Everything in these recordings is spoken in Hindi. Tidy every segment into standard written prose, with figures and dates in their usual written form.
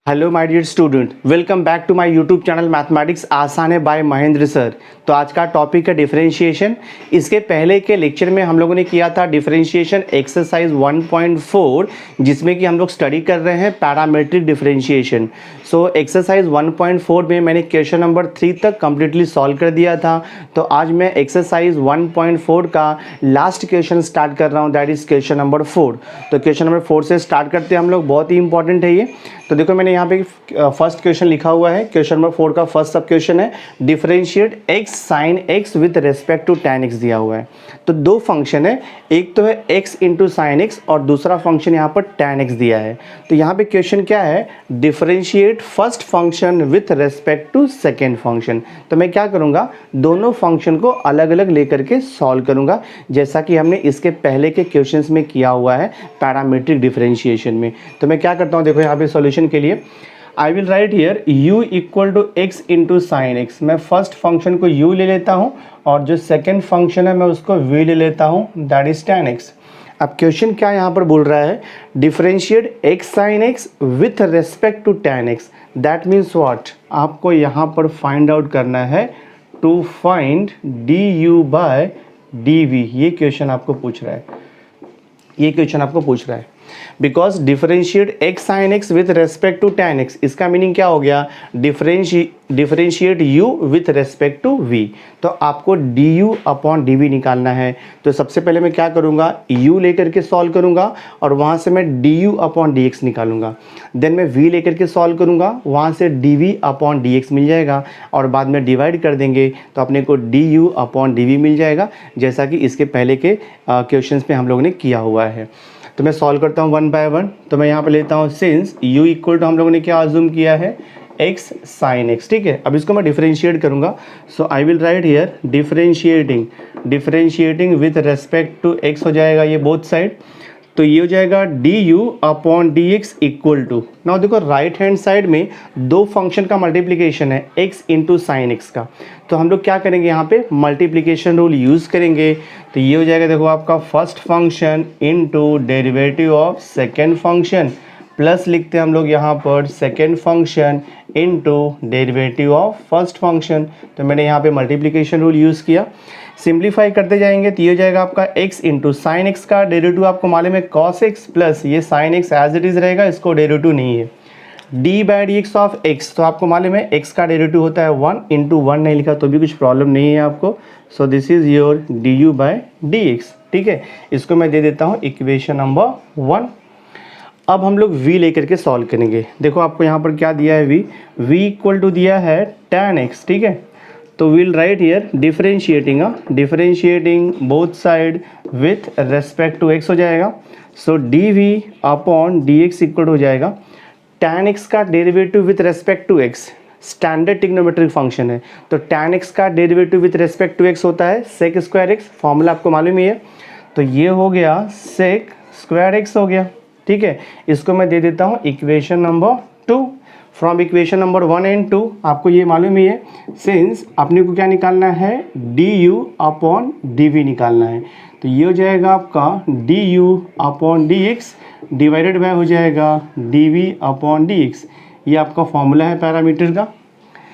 Hello my dear student, welcome back to my YouTube channel mathematics आसान है बाय महेंद्र सर। तो आज का टॉपिक है डिफरेंशिएशन। इसके पहले के लेक्चर में हम लोगों ने किया था डिफरेंशिएशन एक्सरसाइज 1.4, जिसमें कि हम लोग स्टडी कर रहे हैं पैरामीट्रिक डिफरेंशिएशन। सो एक्सरसाइज 1.4 में मैंने क्वेश्चन नंबर 3 तक कम्प्लीटली सॉल्व कर दिया था। तो आज मैं एक्सरसाइज 1.4 का लास्ट क्वेश्चन स्टार्ट कर रहा हूँ, दैट इज क्वेश्चन नंबर 4। तो क्वेश्चन नंबर 4 से स्टार्ट करते हैं हम लोग, बहुत ही इंपॉर्टेंट है ये। तो देखो मैंने यहाँ पे फर्स्ट क्वेश्चन लिखा हुआ है, क्वेश्चन नंबर 4 का फर्स्ट सब क्वेश्चन है, differentiate x sine x with respect to tan x दिया हुआ है। तो दो फंक्शन है, एक तो है x इंटू साइन x और दूसरा फंक्शन यहाँ पर tan x दिया है। तो यहाँ पे क्वेश्चन क्या है, differentiate first function with respect to second function. तो मैं क्या करूँगा, दोनों फंक्शन को अलग अलग लेकर के सॉल्व करूँगा, जैसा कि हमने इसके पहले के क्वेश्चंस में किया हुआ है पैरामीट्रिक डिफरेंशिएशन में। तो मैं क्या करता हूँ, देखो यहाँ पे सॉल्यूशन के लिए I will write here u equal to x into sine x. मैं फर्स्ट फंक्शन को u ले लेता हूँ और जो सेकेंड फंक्शन है मैं उसको v ले लेता हूँ, दैट इज tan x। अब क्वेश्चन क्या यहाँ पर बोल रहा है, differentiate x sine x with respect to tan x। That means what, आपको यहाँ पर फाइंड आउट करना है to find du by dv। ये क्वेश्चन आपको पूछ रहा है, ये क्वेश्चन आपको पूछ रहा है। Because differentiate x sine x with respect to tan x, इसका मीनिंग क्या हो गया, differentiate u with respect to v। तो आपको du अपॉन dv निकालना है। तो सबसे पहले मैं क्या करूँगा, u लेकर के सॉल्व करूँगा और वहाँ से मैं du अपॉन dx निकालूंगा। देन मैं v लेकर के सॉल्व करूँगा, वहाँ से dv अपॉन dx मिल जाएगा और बाद में डिवाइड कर देंगे तो अपने को du अपॉन dv मिल जाएगा, जैसा कि इसके पहले के क्वेश्चंस में हम लोगों ने किया हुआ है। तो मैं सॉल्व करता हूँ वन बाय वन। तो मैं यहाँ पे लेता हूँ सिंस u इक्वल टू हम लोगों ने क्या अज्यूम किया है, x साइन x, ठीक है। अब इसको मैं डिफरेंशिएट करूँगा। So I will write here differentiating with respect to x हो जाएगा ये बोथ साइड। तो ये हो जाएगा du upon dx equal to, now देखो राइट हैंड साइड में दो फंक्शन का मल्टीप्लिकेशन है x इंटू साइन x का। तो हम लोग क्या करेंगे, यहाँ पे मल्टीप्लिकेशन रूल यूज़ करेंगे। तो ये हो जाएगा देखो आपका first function into derivative of second function, plus लिखते हैं हम लोग यहाँ पर second function into derivative of first function. तो मैंने यहाँ पे मल्टीप्लिकेशन रूल यूज़ किया, सिंप्लीफाई करते जाएंगे तो ये हो जाएगा आपका x इंटू साइन एक्स का डेरिवेटिव आपको मालूम है cos x, प्लस ये sine x as it is रहेगा, इसको डेरिवेटिव नहीं है, d by D x of x। तो आपको मालूम है x का डेरिवेटिव होता है 1 इंटू 1 नहीं लिखा तो भी कुछ प्रॉब्लम नहीं है आपको। So this is your du by D x, ठीक है। इसको मैं दे देता हूँ इक्वेशन नंबर 1। अब हम लोग v लेकर के सॉल्व करेंगे। देखो आपको यहाँ पर क्या दिया है, v इक्वल टू दिया है tan x, ठीक है। तो will write here differentiating both side with respect to x हो जाएगा। So dv upon dx equal हो जाएगा tan x का derivative with respect to x, standard trigonometric function है। तो tan x का derivative with respect to x होता है सेक स्क्वायर x, फॉर्मूला आपको मालूम ही है। तो ये हो गया सेक स्क्वायर x हो गया, ठीक है। इसको मैं दे देता हूँ equation number 2 from equation number 1 and 2। आपको ये मालूम ही है, सिंस अपने को क्या निकालना है, du अपॉन dv निकालना है। तो ये हो जाएगा आपका du upon dx divided bye हो जाएगा dv अपॉन dx। ये आपका फॉर्मूला है पैरामीटर का।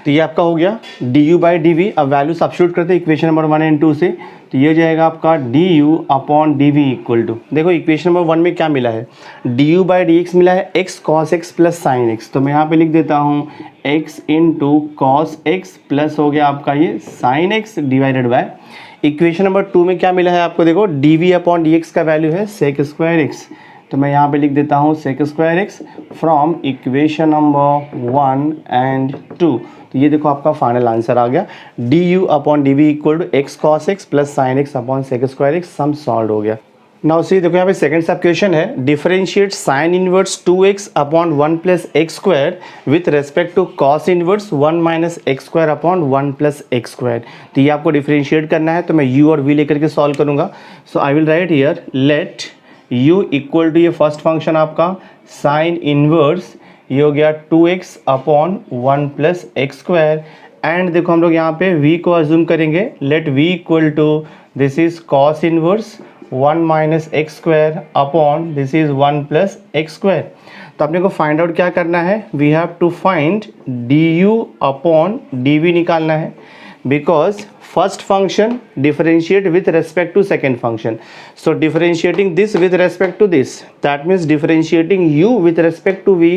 तो ये आपका हो गया du बाई dv। अब वैल्यू सब्स्टिट्यूट करते हैं इक्वेशन नंबर 1 एंड 2 से। तो ये हो जाएगा आपका du upon dv equal to, देखो इक्वेशन नंबर 1 में क्या मिला है, du बाई dx मिला है x cos x plus sine x। तो मैं यहाँ पे लिख देता हूँ x into cos x plus हो गया आपका ये sine x divided by equation number 2 में क्या मिला है आपको, देखो dv अपॉन dx का वैल्यू है सेक स्क्वायर x। तो मैं यहाँ पे लिख देता हूँ sec square x from equation number 1 and 2। तो ये देखो आपका फाइनल आंसर आ गया, du upon dv equal to x cos x plus sine x upon sec square x, sum solve हो गया। नाउ सी देखो यहाँ पे सेकंड सब क्वेश्चन है, differentiate sine inverse 2x upon 1 plus x square with respect to cos inverse 1 minus x square upon 1 plus x square. तो ये आपको डिफरेंशिएट करना है। तो मैं u और v लेकर के सॉल्व करूँगा। So I will write here let u equal to ये फर्स्ट फंक्शन आपका साइन इनवर्स, ये हो गया 2x upon 1 plus x square, and देखो हम लोग यहाँ पे v को अज्यूम करेंगे, let v equal to this is cos inverse 1 minus x square upon this is 1 plus x square. तो अपने को फाइंड आउट क्या करना है, we have to find D u upon d v निकालना है, because first function differentiate with respect to second function. So differentiating this with respect to this, that means differentiating u with respect to v,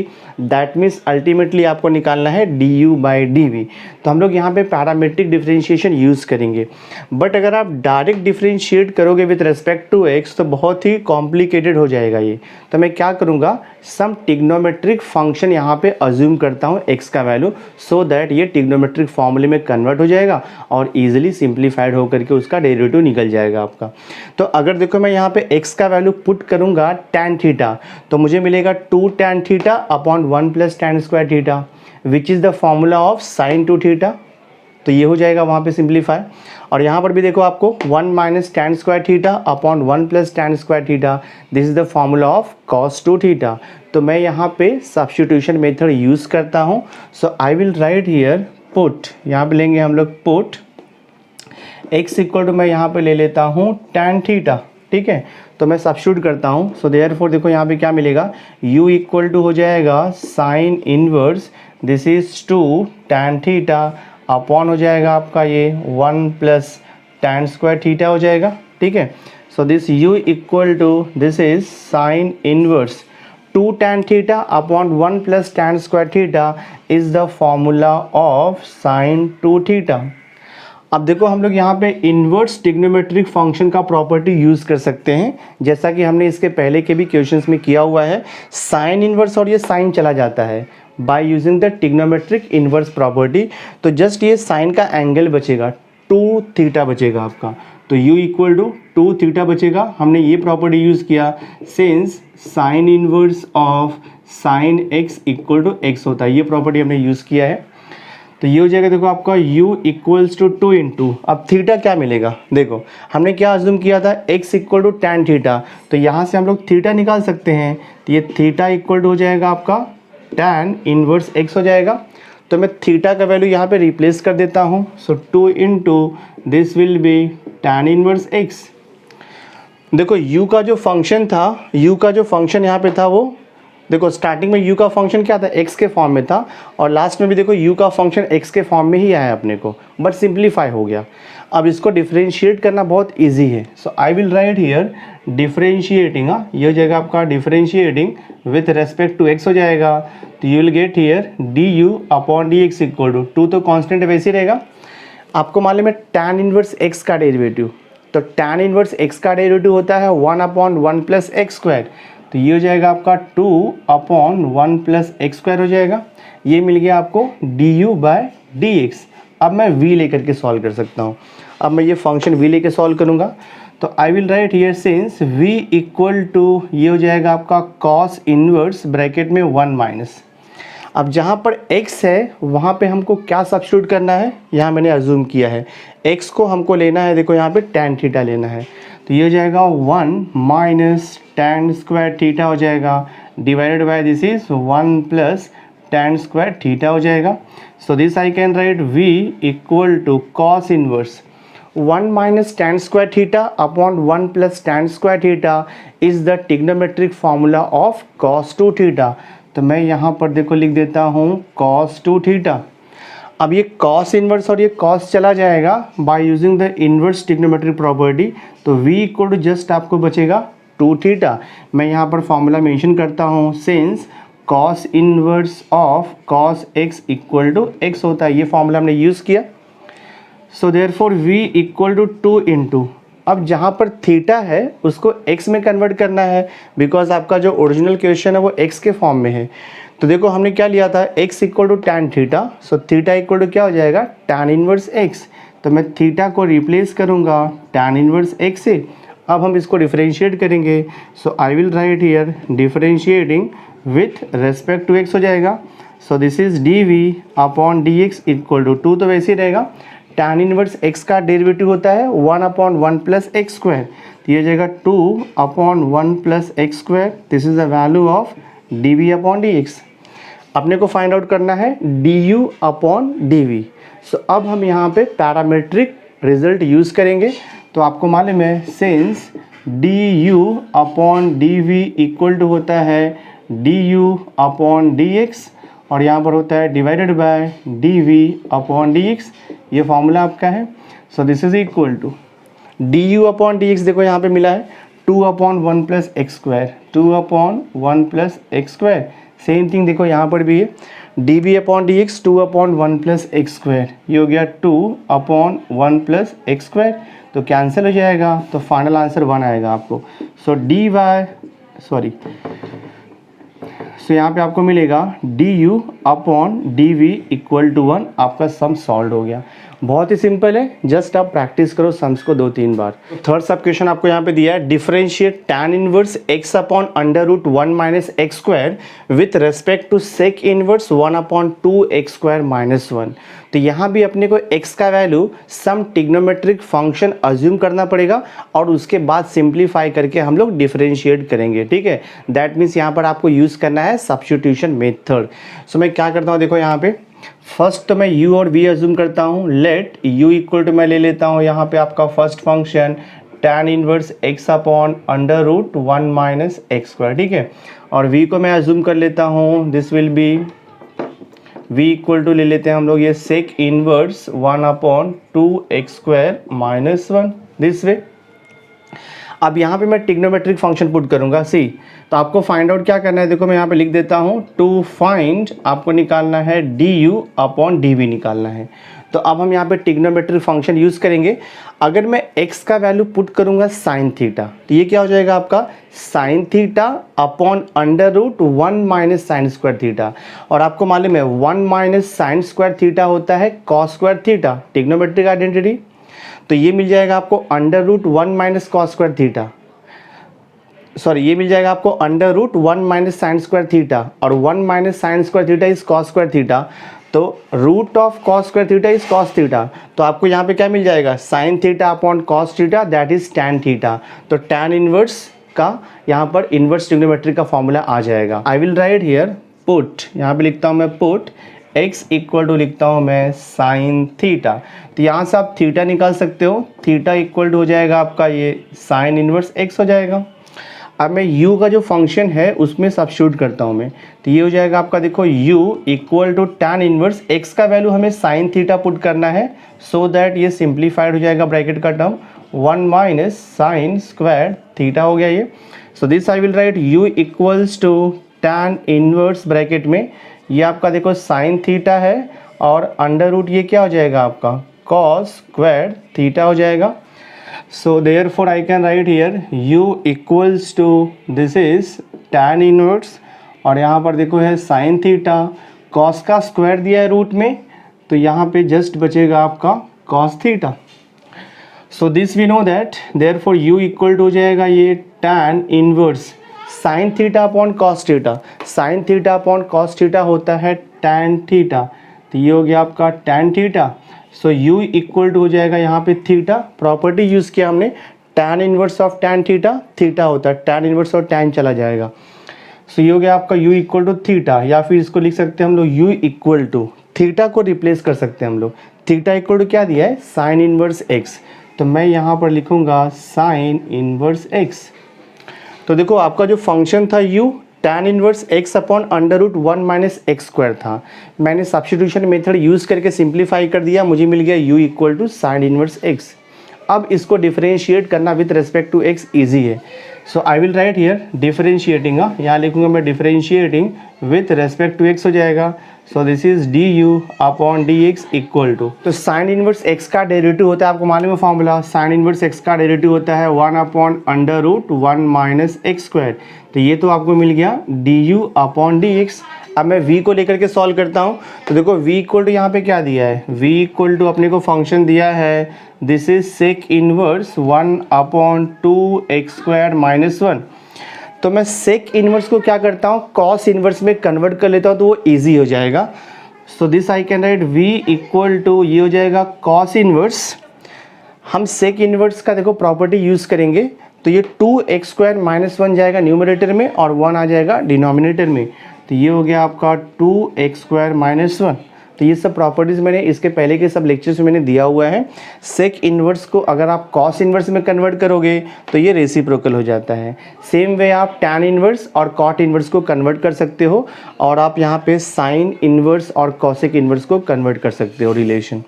that means ultimately आपको निकालना है du by dv। तो हम लोग यहाँ पे पैरामेट्रिक डिफरेंशिएशन यूज़ करेंगे, बट अगर आप डायरेक्ट डिफरेंशिएट करोगे विथ रेस्पेक्ट टू x तो बहुत ही कॉम्प्लिकेटेड हो जाएगा ये। तो मैं क्या करूँगा, सम टिग्नोमेट्रिक फंक्शन यहाँ पे अज्यूम करता हूँ x का वैल्यू, सो दैट ये टिग्नोमेट्रिक फॉर्मूले में कन्वर्ट हो जाएगा और ईजिली सिंप्लीफाइड होकर के उसका डेरिवेटिव निकल जाएगा आपका। तो अगर देखो मैं यहाँ पे x का वैल्यू पुट करूँगा tan थीटा, तो मुझे मिलेगा 2 tan theta upon 1 plus tan square theta, which is the formula of sine 2 theta. तो ये हो जाएगा वहाँ पे सिंप्लीफाई। और यहाँ पर भी देखो आपको 1 minus tan square theta upon 1 plus tan square theta, this is the formula of cos 2 theta. तो मैं यहाँ पे सब्स्टिट्यूशन मेथड यूज़ करता हूँ। So I will write here put, यहाँ पे लेंगे हम लोग पुट x इक्वल टू, मैं यहाँ पे ले लेता हूँ tan थीटा, ठीक है। तो मैं सब्स्टिट्यूट करता हूँ। सो देयरफॉर देखो यहाँ पे क्या मिलेगा, u इक्वल टू हो जाएगा sine inverse this is 2 tan theta upon हो जाएगा आपका ये 1 प्लस tan स्क्वायर थीटा हो जाएगा, ठीक है। So this u equal to this is sine inverse 2 tan theta upon 1 plus tan square theta is the formula of sine 2 theta. अब देखो हम लोग यहाँ पे इन्वर्स ट्रिग्नोमेट्रिक फंक्शन का प्रॉपर्टी यूज़ कर सकते हैं, जैसा कि हमने इसके पहले के भी क्वेश्चंस में किया हुआ है। साइन इन्वर्स और ये साइन चला जाता है bye using the trigonometric inverse property. तो जस्ट ये साइन का एंगल बचेगा 2 थीटा बचेगा आपका, तो u इक्वल टू 2 थीटा बचेगा। हमने ये प्रॉपर्टी यूज़ किया since sine inverse of sine x equal to x होता है, ये प्रॉपर्टी हमने यूज़ किया है। तो ये हो जाएगा देखो आपका u इक्वल्स टू 2 इंटू, अब थीटा क्या मिलेगा, देखो हमने क्या अज्यूम किया था x equal to tan theta, तो यहाँ से हम लोग थीटा निकाल सकते हैं। तो ये थीटा इक्वल टू हो जाएगा आपका tan इनवर्स x हो जाएगा। तो मैं थीटा का वैल्यू यहाँ पे रिप्लेस कर देता हूँ। सो 2 into this will B tan inverse x। देखो u का जो फंक्शन था, u का जो फंक्शन यहाँ पे था वो देखो स्टार्टिंग में u का फंक्शन क्या था, x के फॉर्म में था, और लास्ट में भी देखो u का फंक्शन x के फॉर्म में ही आया अपने को, बट सिंप्लीफाई हो गया। अब इसको डिफरेंशिएट करना बहुत इजी है। So I will write here differentiating, ये हो जाएगा आपका differentiating with respect to x हो जाएगा। तो you will get here d u upon d x equal to 2 तो कॉन्स्टेंट वैसे ही रहेगा। आपको मालूम है tan इनवर्स x का डेरिवेटिव, तो tan इनवर्स x का डेरिवेटिव होता है 1 अपॉन 1 प्लस एक्स स्क्वायर। तो ये हो जाएगा आपका 2 अपॉन 1 प्लस एक्स स्क्वायर हो जाएगा। ये मिल गया आपको d u by d x. अब मैं v लेकर के सॉल्व कर सकता हूँ। अब मैं ये फंक्शन v लेकर सॉल्व करूँगा। तो I will write here since v equal to, ये हो जाएगा आपका cos इनवर्स ब्रैकेट में 1 माइनस। अब जहाँ पर x है वहाँ पे हमको क्या सब्स्टिट्यूट करना है, यहाँ मैंने अज्यूम किया है x को हमको लेना है, देखो यहाँ पे tan थीटा लेना है। तो ये हो जाएगा 1 माइनस tan स्क्वायर थीटा हो जाएगा divided by this is 1 plus tan square theta हो जाएगा। So this I can write v equal to cos inverse 1 minus tan square theta upon 1 plus tan square theta is the trigonometric formula of cos 2 theta. तो मैं यहाँ पर देखो लिख देता हूँ cos 2 थीटा। अब ये cos इनवर्स और ये cos चला जाएगा by using the inverse trigonometric property. तो v इक्वल टू जस्ट आपको बचेगा 2 थीटा। मैं यहाँ पर फॉर्मूला मेंशन करता हूँ since cos inverse of cos x equal to x होता है, ये फॉर्मूला हमने यूज़ किया। So therefore v equal to 2 into, अब जहाँ पर थीटा है उसको x में कन्वर्ट करना है, बिकॉज आपका जो ओरिजिनल क्वेश्चन है वो x के फॉर्म में है। तो देखो हमने क्या लिया था x equal to tan theta, so theta equal to क्या हो जाएगा tan इनवर्स x। तो मैं थीटा को रिप्लेस करूँगा tan इनवर्स x से। अब हम इसको डिफरेंशिएट करेंगे। So I will write here differentiating with respect to x हो जाएगा। So this is d v upon d x equal to 2 तो वैसे ही रहेगा। tan इनवर्स x का डेरिवेटिव होता है 1 अपॉन 1 प्लस एक्स स्क्वायर, तो ये हो जाएगा 2 upon 1 plus x square. This is the value of d v upon d x. अपने को फाइंड आउट करना है d u upon d v. So अब हम यहाँ पे पैरामेट्रिक रिजल्ट यूज़ करेंगे। तो आपको मालूम है since d u upon d v equal to होता है d u upon d x, और यहाँ पर होता है divided by d v upon d x, ये फॉर्मूला आपका है। So this is equal to d u upon d x, देखो यहाँ पे मिला है 2/1 plus x square, 2/1 plus x square. Same thing देखो यहाँ पर भी है d b upon d x 2/1 plus x square, ये हो गया 2/1 प्लस एक्स स्क्वायर, तो कैंसिल हो जाएगा, तो फाइनल आंसर 1 आएगा आपको। So d y sorry so यहाँ पे आपको मिलेगा d u upon d v equal to 1, आपका सम सॉल्व हो गया। बहुत ही सिंपल है, जस्ट आप प्रैक्टिस करो सम्स को 2-3 बार। थर्ड सब क्वेश्चन आपको यहाँ पे दिया है, differentiate tan inverse x upon under root 1 minus x square with respect to sec inverse 1/2 x square minus 1। तो यहाँ भी अपने को x का value some trigonometric function assume करना पड़ेगा और उसके बाद सिंप्लीफाई करके हम लोग डिफरेंशिएट करेंगे, ठीक है। दैट मीन्स यहाँ पर आपको यूज़ करना है सब्स्टिट्यूशन मेथड। सो मैं क्या करता हूँ, देखो यहाँ पे फर्स्ट तो मैं u और v अज्यूम करता हूँ। लेट u इक्वल टू मैं ले लेता हूँ यहाँ पे आपका first function tan inverse x upon under root 1 minus x square, ठीक है। और v को मैं अज्यूम कर लेता हूँ, this will be v equal to ले लेते हैं हम लोग ये sec inverse 1/2 x square minus 1, this way. अब यहाँ पे मैं ट्रिग्नोमेट्रिक फंक्शन पुट करूँगा सी, तो आपको फाइंड आउट क्या करना है, देखो मैं यहाँ पे लिख देता हूँ टू फाइंड, आपको निकालना है d u upon d v निकालना है। तो अब हम यहाँ पे ट्रिग्नोमेट्रिक फंक्शन यूज़ करेंगे। अगर मैं x का वैल्यू पुट करूँगा साइन थीटा, तो ये क्या हो जाएगा आपका sine theta upon under root 1 minus sine square theta, और आपको मालूम है 1 माइनस साइन स्क्वायर थीटा होता है cos square theta, trigonometric identity. तो ये मिल जाएगा आपको under root 1 minus cos square theta, sorry ये मिल जाएगा आपको under root 1 minus sine square theta, और 1 minus sine square theta is cos square theta, तो root of cos square theta is cos theta. तो आपको यहाँ पे क्या मिल जाएगा sine theta upon cos theta, that is tan theta. तो टैन इनवर्स का यहाँ पर इनवर्स ट्रिग्नोमेट्री का फॉर्मूला आ जाएगा। आई विल राइट हियर पुट, यहाँ पे लिखता हूँ मैं पुट x इक्वल टू लिखता हूँ मैं साइन थीटा। तो यहाँ से आप थीटा निकाल सकते हो, थीटा इक्वल टू हो जाएगा आपका ये साइन इनवर्स x हो जाएगा। अब मैं u का जो फंक्शन है उसमें सब्स्टिट्यूट करता हूँ मैं, तो ये हो जाएगा आपका देखो u equal to tan inverse x का वैल्यू हमें साइन थीटा पुट करना है, सो दैट ये सिंप्लीफाइड हो जाएगा ब्रैकेट का term 1 minus sine square theta हो गया ये। So this I will write u equals to tan inverse bracket में ये आपका देखो साइन थीटा है, और अंडर रूट ये क्या हो जाएगा आपका कॉस स्क्वायर थीटा हो जाएगा। So therefore I can write here u equals to this is tan inverse, और यहाँ पर देखो है साइन थीटा, कॉस का स्क्वायर दिया है रूट में, तो यहाँ पे जस्ट बचेगा आपका cos theta. So this we know that therefore u equal to हो जाएगा ये tan inverse sine theta upon cos theta, sine theta upon cos theta होता है tan थीटा, तो ये हो गया आपका tan theta. So u equal to हो जाएगा यहाँ पे थीटा, प्रॉपर्टी यूज़ किया हमने tan inverse of tan theta, theta होता है tan इनवर्स और tan चला जाएगा। सो ये हो गया आपका u इक्वल टू थीटा, या फिर इसको लिख सकते हैं हम लोग u इक्वल टू थीटा को रिप्लेस कर सकते हैं हम लोग। थीटा इक्वल टू क्या दिया है साइन इनवर्स x, तो मैं यहाँ पर लिखूँगा साइन इनवर्स x। तो देखो आपका जो फंक्शन था u tan inverse x upon under root 1 minus x square था, मैंने सब्स्टिट्यूशन मेथड यूज़ करके सिंप्लीफाई कर दिया, मुझे मिल गया u equal to sine inverse x। अब इसको डिफरेंशिएट करना with respect to x easy है। So I will write here differentiating, यहाँ लिखूँगा मैं differentiating with respect to x हो जाएगा। So this is d u upon d x equal to, तो साइन इनवर्स x का डेरिवेटिव होता है, आपको मालूम है फॉर्मूला, साइन इनवर्स x का डेरिवेटिव होता है 1 upon under root 1 minus x square. तो ये तो आपको मिल गया d u upon d x. अब मैं v को लेकर के सॉल्व करता हूँ, तो देखो v इक्वल टू यहाँ पे क्या दिया है, v इक्वल टू अपने को फंक्शन दिया है this is sec inverse 1/2 x square minus 1। तो मैं सेक इनवर्स को क्या करता हूँ कॉस इनवर्स में कन्वर्ट कर लेता हूँ, तो वो ईजी हो जाएगा। So this I can write v equal to ये हो जाएगा कॉस इनवर्स, हम सेक इनवर्स का देखो प्रॉपर्टी यूज़ करेंगे, तो ये 2x स्क्वायर माइनस 1 जाएगा न्यूमरेटर में और 1 आ जाएगा डिनोमिनेटर में, तो ये हो गया आपका 2x स्क्वायर माइनस 1। तो ये सब प्रॉपर्टीज़ मैंने इसके पहले के सब लेक्चर्स में मैंने दिया हुआ है। सेक इन्वर्स को अगर आप कॉस इन्वर्स में कन्वर्ट करोगे तो ये रेसिप्रोकल हो जाता है। सेम वे आप टैन इन्वर्स और कॉट इन्वर्स को कन्वर्ट कर सकते हो, और आप यहाँ पे साइन इन्वर्स और कॉसेक इन्वर्स को कन्वर्ट कर सकते हो रिलेशन।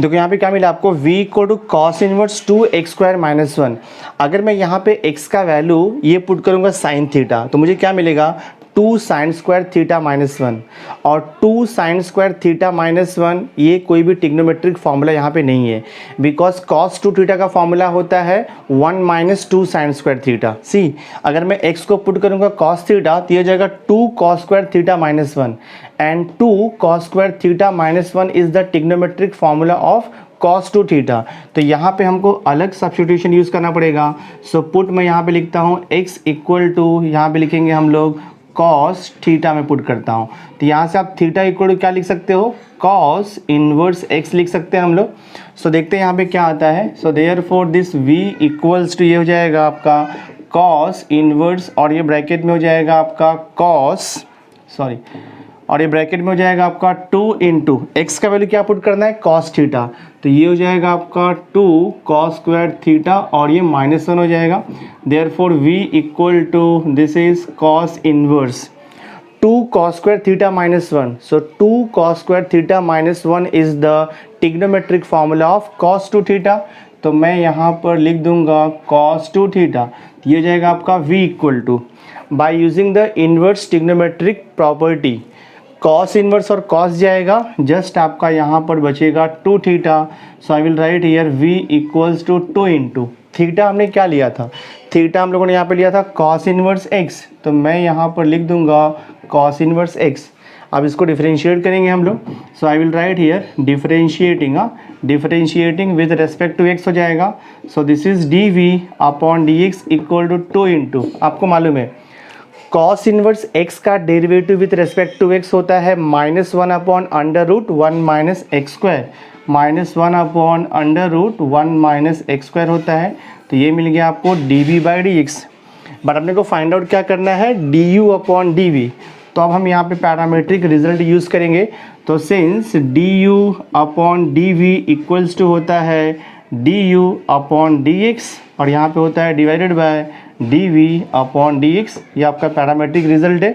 देखो यहाँ पे क्या मिला आपको, v equal to cos inverse 2x² minus 1। अगर मैं यहाँ पे x का वैल्यू ये पुट करूँगा साइन थीटा, तो मुझे क्या मिलेगा 2 साइन स्क्वायर थीटा माइनस 1। और 2 साइन स्क्वायर थीटा माइनस 1 ये कोई भी टिग्नोमेट्रिक फॉर्मूला यहाँ पे नहीं है, बिकॉज कॉस 2 थीटा का फॉर्मूला होता है 1 माइनस 2 साइन स्क्वायर थीटा। सी अगर मैं x को पुट करूँगा कॉस थीटा तो ये जाएगा 2 cos square theta minus 1, and 2 cos square theta minus 1 is the trigonometric formula of cos 2 theta. तो यहाँ पे हमको अलग सब्स्टिट्यूशन यूज़ करना पड़ेगा। सो पुट मैं यहाँ पे लिखता हूँ x इक्वल टू, यहाँ पे लिखेंगे हम लोग cos थीटा में पुट करता हूँ। तो यहाँ से आप थीटा इक्वल टू क्या लिख सकते हो, cos इनवर्स x लिख सकते हैं हम लोग। सो देखते हैं यहाँ पे क्या आता है। So therefore this v equals to ये हो जाएगा आपका cos इनवर्स, और ये ब्रैकेट में हो जाएगा आपका और ये ब्रैकेट में हो जाएगा आपका 2 इंटू एक्स का वैल्यू क्या पुट करना है, कॉस थीटा। तो ये हो जाएगा आपका 2 कॉस स्क्वायर थीटा, और ये माइनस 1 हो जाएगा। Therefore v equal to this is cos inverse 2 cos square theta minus 1। So 2 cos square theta minus 1 is the trigonometric formula of cos 2 theta. तो मैं यहाँ पर लिख दूंगा कॉस 2 थीटा। ये हो जाएगा आपका v equal to, by using the inverse trigonometric property, cos inverse और कॉस जाएगा, जस्ट आपका यहाँ पर बचेगा 2 theta. So I will write here v equals to 2 into theta. हमने क्या लिया था, थीटा हम लोगों ने यहाँ पे लिया था कॉस इनवर्स x, तो मैं यहाँ पर लिख दूंगा कॉस इनवर्स x। अब इसको डिफरेंशिएट करेंगे हम लोग। So I will write here differentiating with respect to x हो जाएगा। So this is dv upon dx equal to 2 into, आपको मालूम है कॉस इनवर्स x का derivative with respect to x होता है -1 upon under root 1 minus x square, -1 upon under root 1 minus x square होता है। तो ये मिल गया आपको dv बाई dx। बट अपने को फाइंड आउट क्या करना है, du अपॉन dv। तो अब हम यहाँ पे पैरामीट्रिक रिजल्ट यूज़ करेंगे। तो since du upon dv equals to होता है du अपॉन dx, और यहाँ पे होता है divided by dv upon dx, ये आपका पैरामीट्रिक रिजल्ट है।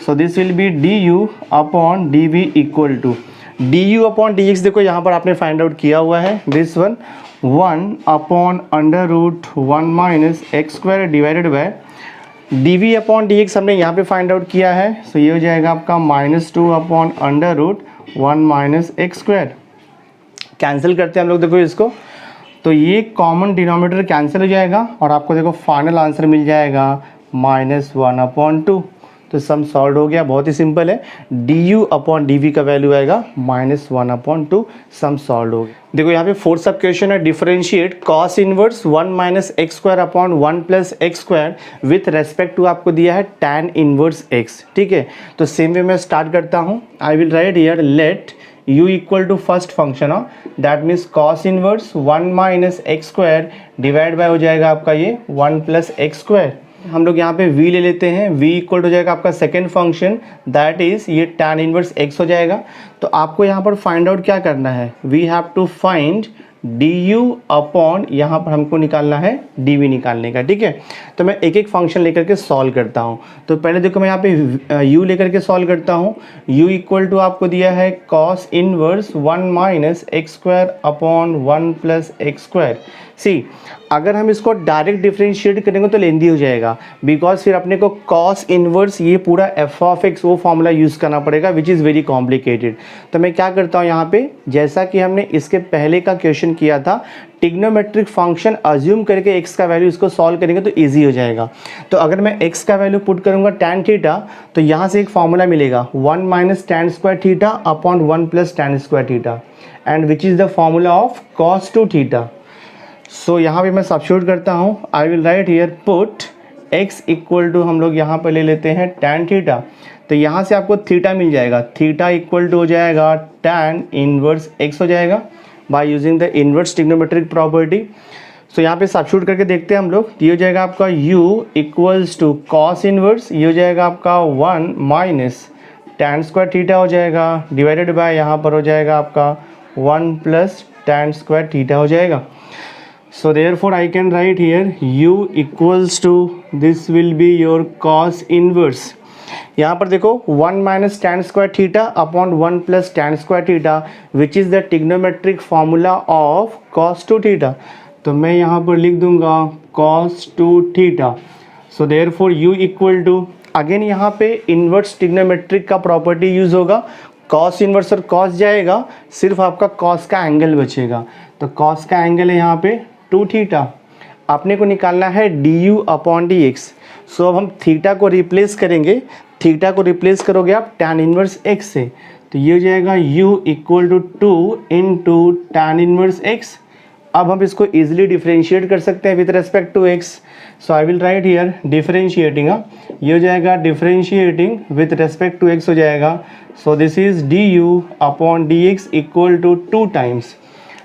So this will be du upon dv equal to du upon dx। देखो यहाँ पर आपने फाइंड आउट किया हुआ है this 1 upon under root 1 minus x square divided by dv upon dx हमने यहाँ पे फाइंड आउट किया है। सो ये हो जाएगा आपका -2 upon under root 1 minus x square. Cancel करते हैं हम लोग, देखो इसको, तो ये कॉमन डिनोमिनेटर कैंसिल हो जाएगा, और आपको देखो फाइनल आंसर मिल जाएगा -1 अपॉन 2। तो सम सॉल्व हो गया, बहुत ही सिंपल है। du अपॉन dv का वैल्यू आएगा -1 अपॉन 2, सम सॉल्व हो गया। देखो यहाँ पे फोर्थ सब क्वेश्चन है, differentiate cos inverse 1 minus x square upon 1 plus x square with respect to आपको दिया है tan इनवर्स x। ठीक है, तो सेम वे मैं स्टार्ट करता हूँ। I will write here let u equal to first function that means cos inverse 1 minus x square divide by हो जाएगा आपका ये 1 प्लस एक्स स्क्वायर। हम लोग यहाँ पे v ले लेते हैं, v इक्वल हो जाएगा आपका सेकेंड फंक्शन दैट इज़ ये tan इनवर्स x हो जाएगा। तो आपको यहाँ पर फाइंड आउट क्या करना है, we have to find du upon, यहाँ पर हमको निकालना है dv निकालने का। ठीक है, तो मैं एक एक फंक्शन लेकर के सॉल्व करता हूँ। तो पहले देखो मैं यहाँ पे u लेकर के सॉल्व करता हूँ। u इक्वल टू आपको दिया है cos inverse 1 minus x square upon 1 plus x square. See अगर हम इसको डायरेक्ट डिफरेंशिएट करेंगे तो लेंदी हो जाएगा, बिकॉज फिर अपने को कॉस इनवर्स ये पूरा एफ ऑफ एक्स वो फॉर्मूला यूज़ करना पड़ेगा विच इज़ वेरी कॉम्प्लिकेटेड। तो मैं क्या करता हूँ यहाँ पे, जैसा कि हमने इसके पहले का क्वेश्चन किया था, टिग्नोमेट्रिक फंक्शन अज्यूम करके x का वैल्यू इसको सॉल्व करेंगे तो ईजी हो जाएगा। तो अगर मैं x का वैल्यू पुट करूँगा tan थीटा, तो यहाँ से एक फॉर्मूला मिलेगा 1 minus tan square theta upon 1 plus tan square theta, and which is the formula of cos 2 theta. So यहाँ पे मैं सब्स्टिट्यूट करता हूँ। I will write here put x equal to, हम लोग यहाँ पर ले लेते हैं tan थीटा। तो यहाँ से आपको थीटा मिल जाएगा, थीटा इक्वल टू हो जाएगा tan इनवर्स x हो जाएगा by using the inverse trigonometric property. So यहाँ पे सब्स्टिट्यूट करके देखते हैं हम लोग। ये हो जाएगा आपका u equals to cos inverse, ये हो जाएगा आपका 1 माइनस tan स्क्वायर थीटा हो जाएगा डिवाइडेड बाय यहाँ पर हो जाएगा आपका 1 प्लस tan स्क्वायर थीटा हो जाएगा. So therefore I can write here u equals to this will be your cos inverse. यहाँ पर देखो 1 minus tan square theta upon 1 plus tan square theta which is the trigonometric formula of cos 2 theta. तो मैं यहाँ पर लिख दूंगा cos 2 theta. So therefore u equal to, again यहाँ पे इन्वर्स ट्रिग्नोमेट्रिक का प्रॉपर्टी यूज होगा. cos इन्वर्स और cos जाएगा, सिर्फ आपका cos का एंगल बचेगा. तो cos का एंगल है यहाँ पे 2 थीटा. आपने को निकालना है du अपॉन डी एक्स. सो अब हम थीटा को रिप्लेस करेंगे. थीटा को रिप्लेस करोगे आप tan इनवर्स x से, तो ये हो जाएगा u equal to 2 into tan inverse x. अब हम इसको इजीली डिफरेंशिएट कर सकते हैं with respect to x. So I will write here differentiating. ये हो जाएगा differentiating with respect to x हो जाएगा. So this is du upon d x equal to 2 times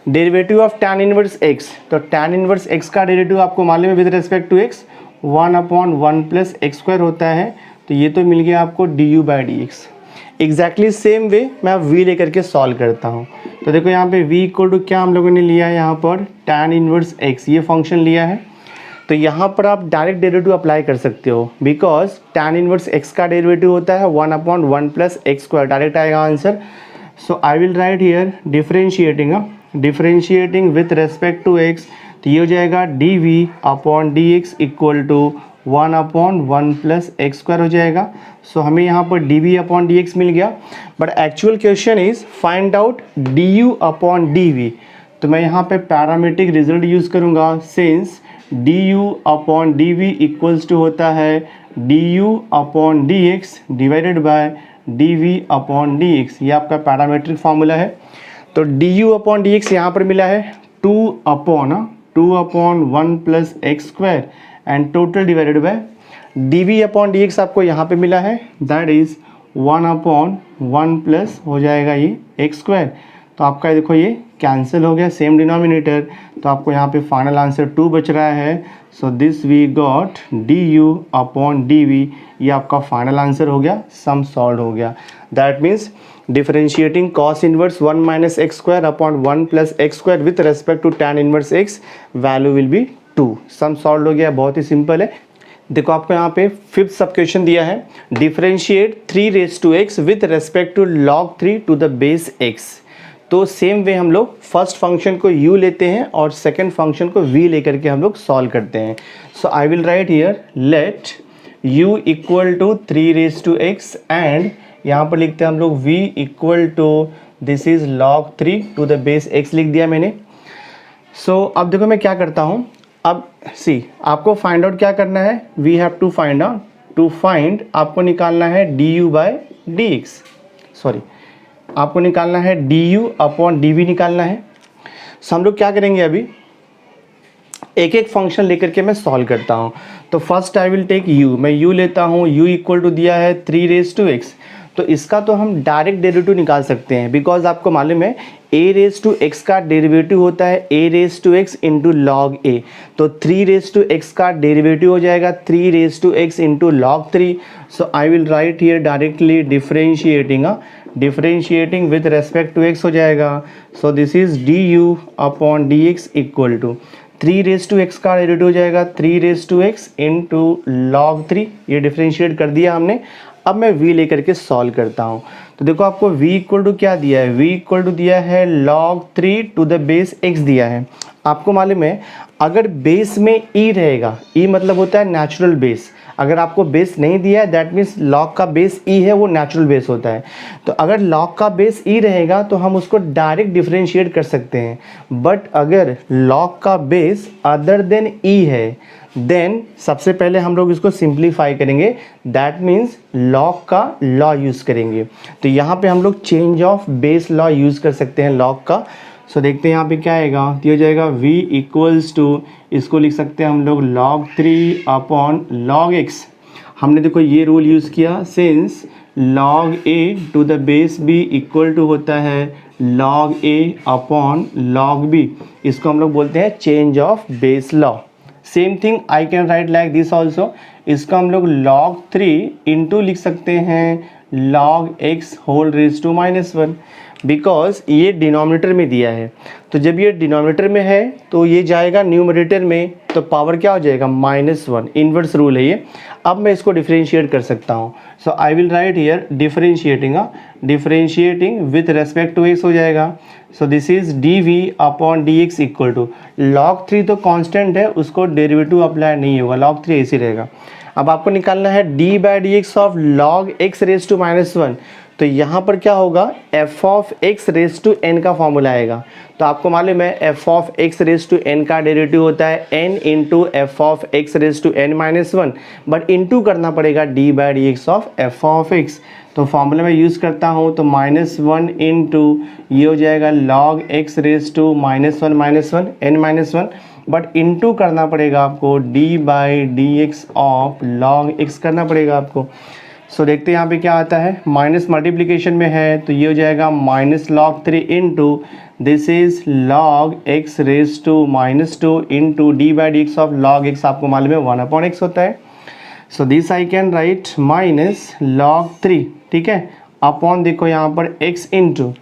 derivative of tan inverse x. तो tan इनवर्स x का डेरिवेटिव आपको मालूम है with respect to x 1 upon 1 plus x square होता है. तो ये तो मिल गया आपको du by D x. Exactly same way मैं अब v लेकर के सॉल्व करता हूँ. तो देखो यहाँ पे v इक्वल टू क्या हम लोगों ने लिया है, यहाँ पर tan इनवर्स x ये फंक्शन लिया है. तो यहाँ पर आप डायरेक्ट डेरिवेटिव अप्लाई कर सकते हो बिकॉज tan इनवर्स x का डेरिवेटिव होता है 1 upon 1 plus x square. Direct आएगा answer. So I will write here differentiating with respect to x. तो ये हो जाएगा dv upon d x equal to 1 upon 1 plus x square हो जाएगा. सो हमें यहाँ पर dv अपॉन डी एक्स मिल गया. But actual question is find out du upon dv. तो मैं यहाँ पे पैरामीट्रिक रिजल्ट यूज़ करूँगा since du upon dv equals to होता है du upon d x divided by dv upon d x. ये आपका पैरामीट्रिक फार्मूला है. तो du अपॉन डी एक्स यहाँ पर मिला है 2 upon 1 plus x square and total divided by dv upon d x आपको यहाँ पे मिला है दैट इज़ 1 अपॉन 1 प्लस हो जाएगा ये एक्स स्क्वायर. तो आपका देखो ये कैंसिल हो गया सेम डिनोमिनेटर. तो आपको यहाँ पे फाइनल आंसर 2 बच रहा है. So this we got du upon dv. ये आपका फाइनल आंसर हो गया. सम सॉल्व हो गया. That means differentiating cos inverse 1 minus x square upon 1 plus x square with respect to tan inverse x value will be 2. Sum solve हो गया. बहुत ही सिंपल है. देखो आपको यहाँ पे 5th सब क्वेश्चन दिया है. Differentiate 3 raise to x with respect to log 3 to the base x. तो सेम वे हम लोग फर्स्ट फंक्शन को u लेते हैं और सेकंड फंक्शन को v लेकर के हम लोग सॉल्व करते हैं. So I will write here let u equal to 3 raise to x and यहाँ पर लिखते हैं हम लोग v equal to this is log 3 to the base x लिख दिया मैंने. सो अब देखो मैं क्या करता हूँ. अब सी आपको फाइंड आउट क्या करना है. We have to find out to find आपको निकालना है du by d x. Sorry आपको निकालना है du अपॉन dv निकालना है. सो हम लोग क्या करेंगे अभी एक एक फंक्शन लेकर के मैं सॉल्व करता हूँ. तो first I will take u. मैं u लेता हूँ. u इक्वल टू दिया है 3 रेज टू x. तो इसका तो हम डायरेक्ट डेरिवेटिव निकाल सकते हैं बिकॉज आपको मालूम है a रेज टू x का डेरिवेटिव होता है a raise to x into log a. तो 3 रेज टू x का डेरिवेटिव हो जाएगा 3 raise to x into log 3. So I will write here directly differentiating with respect to x हो जाएगा. So this is du upon d x equal to 3 raise to x का डेरिवेटिव हो जाएगा 3 raise to x into log 3. ये डिफरेंशिएट कर दिया हमने. अब मैं v लेकर के सॉल्व करता हूँ. तो देखो आपको v इक्वल टू क्या दिया है. v इक्वल टू दिया है log 3 to the base x दिया है. आपको मालूम है अगर बेस में e रहेगा, e मतलब होता है नेचुरल बेस. अगर आपको बेस नहीं दिया है दैट मीन्स log का बेस e है वो नेचुरल बेस होता है. तो अगर log का बेस e रहेगा तो हम उसको डायरेक्ट डिफरेंशिएट कर सकते हैं. बट अगर log का बेस अदर देन e है देन सबसे पहले हम लोग इसको सिंप्लीफाई करेंगे. दैट मीन्स log का लॉ यूज़ करेंगे. तो यहाँ पे हम लोग change of base law use कर सकते हैं log का. सो देखते हैं यहाँ पे क्या आएगा. तो ये हो जाएगा v इक्वल्स टू, इसको लिख सकते हैं हम लोग log 3 अपॉन log x. हमने देखो ये रूल यूज़ किया since log a to the base b equal to होता है log a upon log b. इसको हम लोग बोलते हैं change of base law. Same thing I can write like this also. इसका हम लोग log 3 इंटू लिख सकते हैं log x whole raise to -1, because ये डिनोमिनेटर में दिया है। तो जब ये डिनोमिनेटर में है तो ये जाएगा न्यूमरेटर में, तो पावर क्या हो जाएगा -1, इन्वर्स रूल है ये। अब मैं इसको डिफरेंशिएट कर सकता हूँ। So I will write here differentiating with respect to x हो जाएगा। So this is d v upon d x equal to log 3 तो कांस्टेंट है, उसको डेरिवेटिव अप्लाई नहीं होगा, लॉग 3 ऐसे रहेगा। अब आपको निकालना है d by D x of log x raise to -1, तो यहाँ पर क्या होगा, f of x raise to n का फॉर्मूला आएगा। तो आपको मालूम है f of x raise to n का डेरिवेटिव होता है n into f of x raise to n -1, but into करना पड़ेगा d by D x of f of x. तो फॉर्मूला में यूज़ करता हूँ तो -1 इंटू ये हो जाएगा log x raise to -1 n -1, but into करना पड़ेगा आपको d by D x of log x करना पड़ेगा आपको। सो देखते हैं यहाँ पे क्या आता है, माइनस मल्टीप्लिकेशन में है तो ये हो जाएगा -log 3 into this is log x raise to -2 into d by D x of log x, आपको मालूम है 1/x होता है। So this I can write -log 3, ठीक है, अपॉन देखो यहाँ पर x into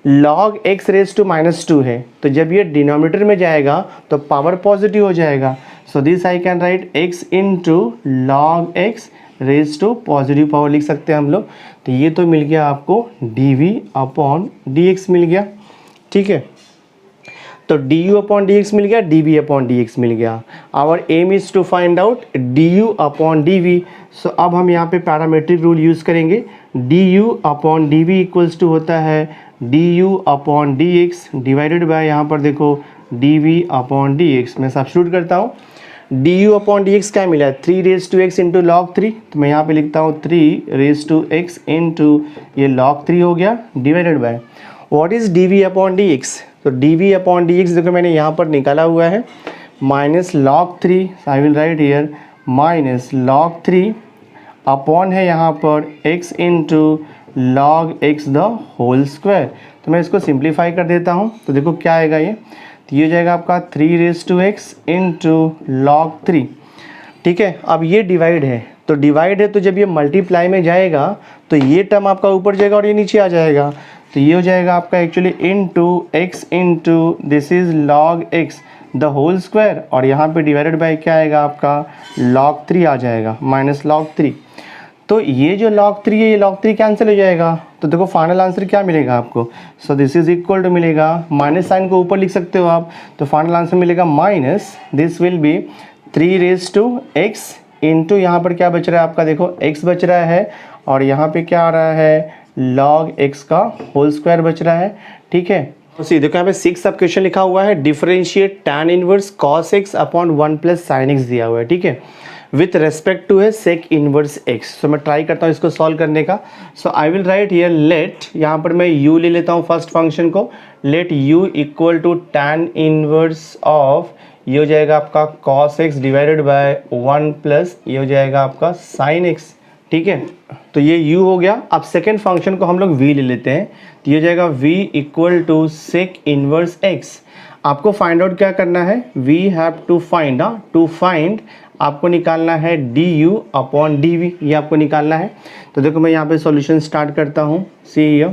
log x raise to -2 है, तो जब ये डिनोमिनेटर में जाएगा तो पावर पॉजिटिव हो जाएगा। So this I can write x into log x raise to positive power लिख सकते हैं हम लोग। तो ये तो मिल गया आपको d v upon d x मिल गया, ठीक है। तो d u upon d x मिल गया, d v upon d x मिल गया। Our aim is to find out d u upon d v. So अब हम यहाँ पे पैरामेट्रिक रूल यूज़ करेंगे। D u upon d v equals to होता है d u upon d x divided by यहाँ पर देखो d v upon d x. मैं सब्स्टिट्यूट करता हूँ, d u upon d x क्या मिला है 3 raise to x into log 3, तो मैं यहाँ पे लिखता हूँ 3 रेज टू एक्स इंटू ये लॉग 3 हो गया divided by what is d v upon d x. तो d v upon d x देखो मैंने यहाँ पर निकाला हुआ है -log 3, I will write here -log 3 upon है यहाँ पर x into log x the whole square. तो मैं इसको सिंप्लीफाई कर देता हूँ, तो देखो क्या आएगा ये, तो ये हो जाएगा आपका 3 raise to x into log 3, ठीक है। अब ये डिवाइड है, तो डिवाइड है तो जब ये मल्टीप्लाई में जाएगा तो ये टर्म आपका ऊपर जाएगा और ये नीचे आ जाएगा। तो ये हो जाएगा आपका actually into x into this is log x the whole square, और यहाँ पे डिवाइडेड बाय क्या आएगा आपका log 3 आ जाएगा -log 3। तो ये जो log 3 है ये log 3 कैंसिल हो जाएगा, तो देखो फाइनल आंसर क्या मिलेगा आपको। So this is equal to मिलेगा, माइनस साइन को ऊपर लिख सकते हो आप, तो फाइनल आंसर मिलेगा minus this will be 3 raise to x into यहाँ पर क्या बच रहा है आपका, देखो x बच रहा है और यहाँ पे क्या आ रहा है log x का होल स्क्वायर बच रहा है, ठीक है। तो सी देखो यहाँ पे 6 सब क्वेश्चन लिखा हुआ है, differentiate tan inverse cos x upon 1 plus sine x दिया हुआ है, ठीक है, विथ रेस्पेक्ट टू है सेक इनवर्स x। सो मैं ट्राई करता हूँ इसको सॉल्व करने का। So I will write here let, यहाँ पर मैं u ले लेता हूँ फर्स्ट फंक्शन को, let u equal to tan inverse of ये हो जाएगा आपका cos x divided by 1 plus ये हो जाएगा आपका sin x, ठीक है। तो ये u हो गया। अब सेकेंड फंक्शन को हम लोग v ले लेते हैं, तो ये हो जाएगा v equal to sec inverse x। आपको फाइंड आउट क्या करना है, वी हैव टू फाइंड आपको निकालना है d u upon d v, ये आपको निकालना है। तो देखो मैं यहाँ पे सॉल्यूशन स्टार्ट करता हूँ। सी ये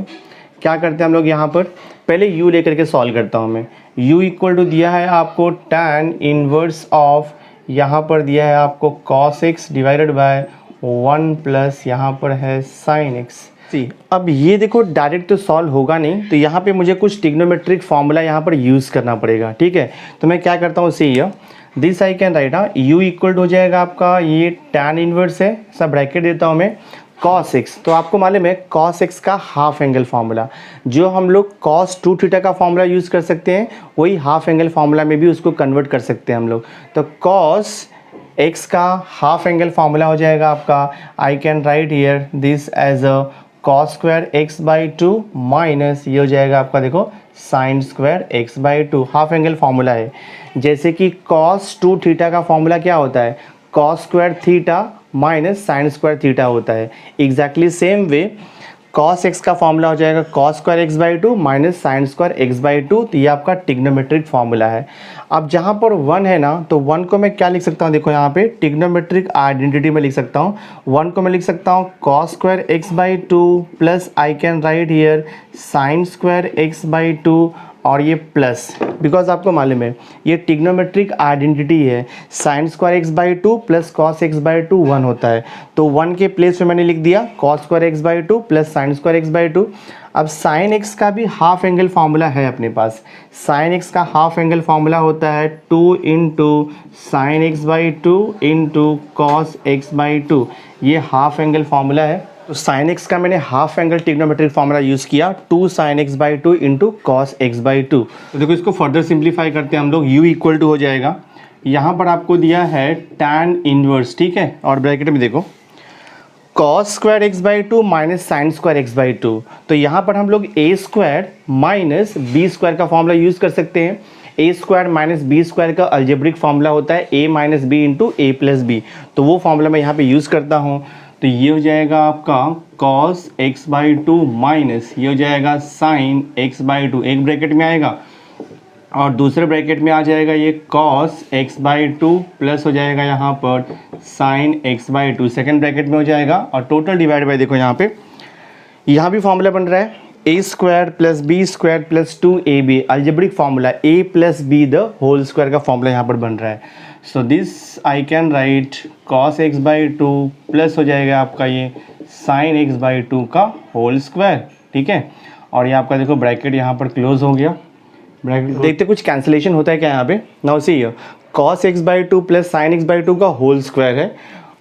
क्या करते हैं हम लोग, यहाँ पर पहले u लेकर के सॉल्व करता हूँ मैं। u इक्वल टू दिया है आपको tan इनवर्स ऑफ, यहाँ पर दिया है आपको cos x divided by 1 plus यहाँ पर है sin x। सी अब ये देखो डायरेक्ट तो सॉल्व होगा नहीं, तो यहाँ पे मुझे कुछ ट्रिग्नोमेट्रिक फॉर्मूला यहाँ पर यूज़ करना पड़ेगा, ठीक है। तो मैं क्या करता हूँ, सी ये this I can write, u equal to हो जाएगा आपका ये tan इनवर्स है, सब ब्रैकेट देता हूँ मैं cos x। तो आपको मालूम है cos x का हाफ एंगल फार्मूला, जो हम लोग cos 2 थीटा का फार्मूला यूज़ कर सकते हैं, वही हाफ एंगल फार्मूला में भी उसको कन्वर्ट कर सकते हैं हम लोग। तो cos x का हाफ एंगल फार्मूला हो जाएगा आपका, I can write here this as a cos square x by 2 minus ये हो जाएगा आपका देखो sine square x by 2, half angle formula है। जैसे कि cos 2 थीटा का फार्मूला क्या होता है, cos square theta minus sine square theta होता है। Exactly same way cos x का फॉर्मूला हो जाएगा cos square x by two minus sine square x by two. तो ये आपका ट्रिग्नोमेट्रिक फॉर्मूला है। अब जहाँ पर 1 है ना, तो 1 को मैं क्या लिख सकता हूँ, देखो यहाँ पे ट्रिग्नोमेट्रिक आइडेंटिटी में लिख सकता हूँ। 1 को मैं लिख सकता हूँ cos square x by two plus I can write here sine square x by two और ये प्लस, बिकॉज आपको मालूम है ये ट्रिग्नोमेट्रिक आइडेंटिटी है। Sign square x by two plus cos x by to 1 होता है, तो 1 के प्लेस में मैंने लिख दिया cos square x by two plus sign square x by to. अब साइन एक्स का भी हाफ एंगल फार्मूला है अपने पास। साइन एक्स का हाफ एंगल फार्मूला होता है 2 into sine x by two into cos x by two. ये हाफ एंगल फार्मूला है। तो साइन एक्स का मैंने half angle trigonometric formula use किया 2 sine x by two into cos x by two. तो देखो इसको फर्दर सिंप्लीफाई करते हैं हम लोग। u इक्वल टू हो जाएगा, यहाँ पर आपको दिया है tan इनवर्स, ठीक है, और ब्रैकेट में देखो cos square x by two minus sine square x by two. तो यहाँ पर हम लोग a square minus b square का फॉर्मूला यूज़ कर सकते हैं। A square minus b square का अलजेब्रिक फॉर्मूला होता है a minus b into a plus b. तो वो फॉर्मूला मैं यहाँ पे यूज़ करता हूँ। तो ये हो जाएगा आपका cos x by two minus ये हो जाएगा sin x बाई टू, एक ब्रैकेट में आएगा और दूसरे ब्रैकेट में आ जाएगा ये cos x by two plus हो जाएगा यहाँ पर sin x by to, second bracket में हो जाएगा और टोटल डिवाइड बाई, देखो यहाँ पे यहाँ भी फॉर्मूला बन रहा है a square plus b square plus 2ab, algebraic formula a plus b the whole square का फॉर्मूला यहाँ पर बन रहा है। So this I can write cos x by two plus हो जाएगा आपका ये sin x बाई टू का होल स्क्वायर, ठीक है। और ये आपका देखो ब्रैकेट यहाँ पर क्लोज हो गया। ब्रैकेट देखते कुछ कैंसिलेशन होता है क्या यहाँ पे। Now see cos x by two plus sin x by two का होल स्क्वायर है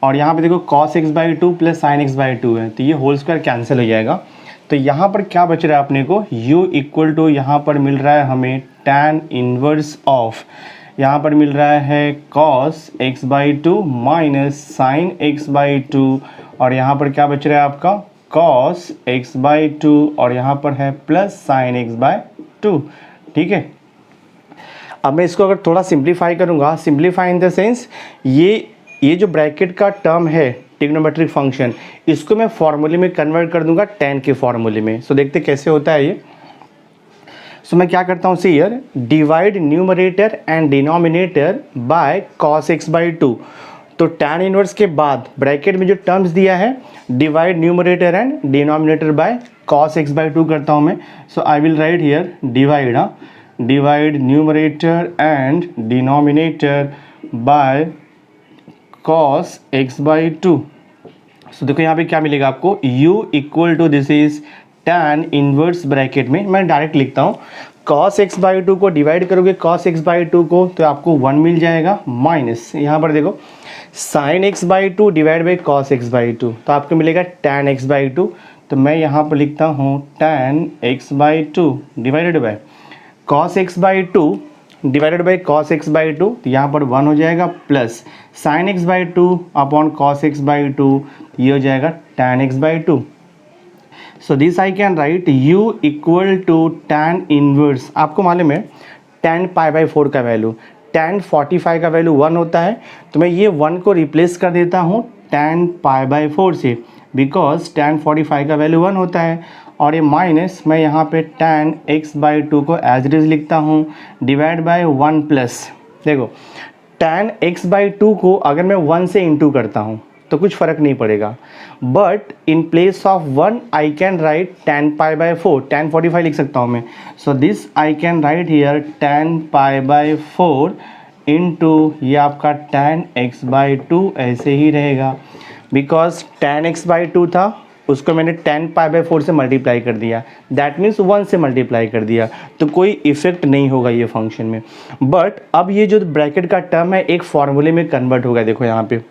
और यहाँ पे देखो cos x by two plus sin x by to है, तो ये होल स्क्वायर कैंसिल हो जाएगा। तो यहाँ पर क्या बच रहा है अपने को, u इक्वल टू यहाँ पर मिल रहा है हमें tan इनवर्स ऑफ, यहाँ पर मिल रहा है cos x by two minus sine x by two और यहाँ पर क्या बच रहा है आपका cos x बाई टू और यहाँ पर है plus sine x by to, ठीक है। अब मैं इसको अगर थोड़ा सिंप्लीफाई करूँगा, सिंप्लीफाई इन द सेंस ये जो ब्रैकेट का टर्म है ट्रिग्नोमेट्रिक फंक्शन, इसको मैं फॉर्मूले में कन्वर्ट कर दूंगा tan के फॉर्मूले में। सो देखते कैसे होता है ये। सो मैं क्या करता हूँ, see here divide numerator and denominator by cos x by two. तो tan इनवर्स के बाद ब्रैकेट में जो टर्म्स दिया है divide numerator and denominator by cos x by two करता हूँ मैं। So I will write here divide numerator and denominator by cos x by two. So देखो यहाँ पे क्या मिलेगा आपको, u equal to this is tan inverse bracket में मैं डायरेक्ट लिखता हूँ cos x बाई टू को डिवाइड करोगे cos x बाई टू को तो आपको 1 मिल जाएगा माइनस यहाँ पर देखो sin x by to divide by cos x by two तो आपको मिलेगा tan x बाई टू। तो मैं यहाँ पर लिखता हूँ tan x by two divided by cos x by two divided by cos x by two, तो यहाँ पर 1 हो जाएगा plus sin x by two upon cos x by two, ये हो जाएगा tan x by two. So this I can write u equal to tan inverse, आपको मालूम है tan पाई बाई 4 का वैल्यू tan 45 का वैल्यू 1 होता है, तो मैं ये 1 को रिप्लेस कर देता हूँ tan पाई बाई 4 से, बिकॉज tan 45 का वैल्यू 1 होता है। और ये माइनस मैं यहाँ पे tan x बाई टू को एज इट इज लिखता हूँ डिवाइड बाय 1 प्लस, देखो tan x बाई टू को अगर मैं 1 से इंटू करता हूँ तो कुछ फ़र्क नहीं पड़ेगा, but in place of 1 I can right tan pi by 4, tan 45 लिख सकता हूँ मैं। सो this I can write here tan pi by 4 into ये आपका tan x बाई टू ऐसे ही रहेगा, because tan x by to था उसको मैंने tan पाई बाई 4 से मल्टीप्लाई कर दिया, दैट मीन्स 1 से मल्टीप्लाई कर दिया, तो कोई इफेक्ट नहीं होगा ये फंक्शन में। बट अब ये जो ब्रैकेट का टर्म है एक फॉर्मूले में कन्वर्ट होगा, देखो यहाँ पे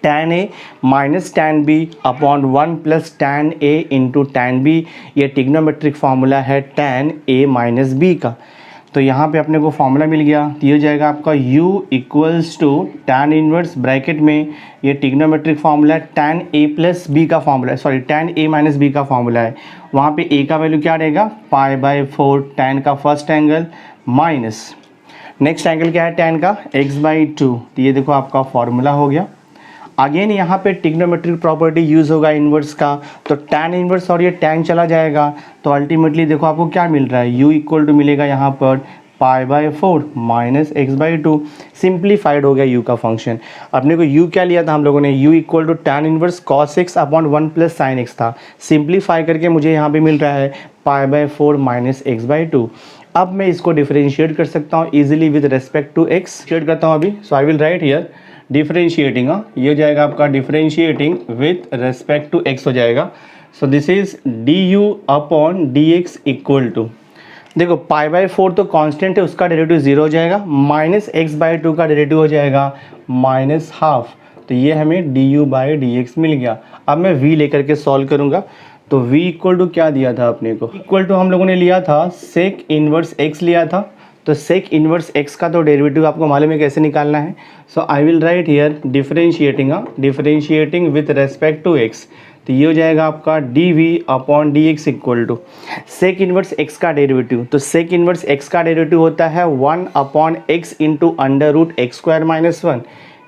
tan a minus tan b upon 1 plus tan a into tan b, ये ट्रिग्नोमेट्रिक फार्मूला है tan a माइनस b का। तो यहाँ पे अपने को फॉर्मूला मिल गया, तो ये हो जाएगा आपका u equals to tan inverse bracket में ये ट्रिग्नोमेट्रिक फार्मूला है tan a प्लस b का फॉर्मूला है, sorry tan a minus b का फॉर्मूला है। वहाँ पे a का वैल्यू क्या रहेगा पाई बाई 4 tan का first angle minus next angle क्या है tan का x बाई टू, तो ये देखो आपका फॉर्मूला हो गया। अगेन यहाँ पे ट्रिग्नोमेट्रिक प्रॉपर्टी यूज़ होगा इन्वर्स का, तो tan इन्वर्स और ये tan चला जाएगा, तो अल्टीमेटली देखो आपको क्या मिल रहा है, u इक्वल टू मिलेगा यहाँ पर π/4 माइनस x/2। सिंप्लीफाइड हो गया u का फंक्शन। अपने को u क्या लिया था हम लोगों ने, u equal to tan inverse cos x upon 1 plus sine x था। सिंप्लीफाई करके मुझे यहाँ पे मिल रहा है π/4 माइनस x/2। अब मैं इसको डिफरेंशिएट कर सकता हूँ easily with respect to x। शेड करता हूँ अभी, so I will write here differentiating, ये हो जाएगा आपका differentiating with respect to x हो जाएगा। So this is du upon dx equal to, देखो π/4 तो कांस्टेंट है, उसका डेरिवेटिव 0 हो जाएगा, माइनस x/2 का डेरिवेटिव हो जाएगा माइनस हाफ, तो ये हमें du/dx मिल गया। अब मैं v लेकर के सॉल्व करूँगा, तो v इक्वल टू क्या दिया था अपने को, इक्वल टू हम लोगों ने लिया था सेक इन्वर्स x लिया था, तो सेक इन्वर्स x का तो डेरिवेटिव आपको मालूम है कैसे निकालना है। So I will write here differentiating with respect to x, तो ये हो जाएगा आपका dv upon dx equal to sec inverse x का डेरिवेटिव, तो सेक इन्वर्स x का डेरिवेटिव होता है 1 upon x into under root x square minus 1,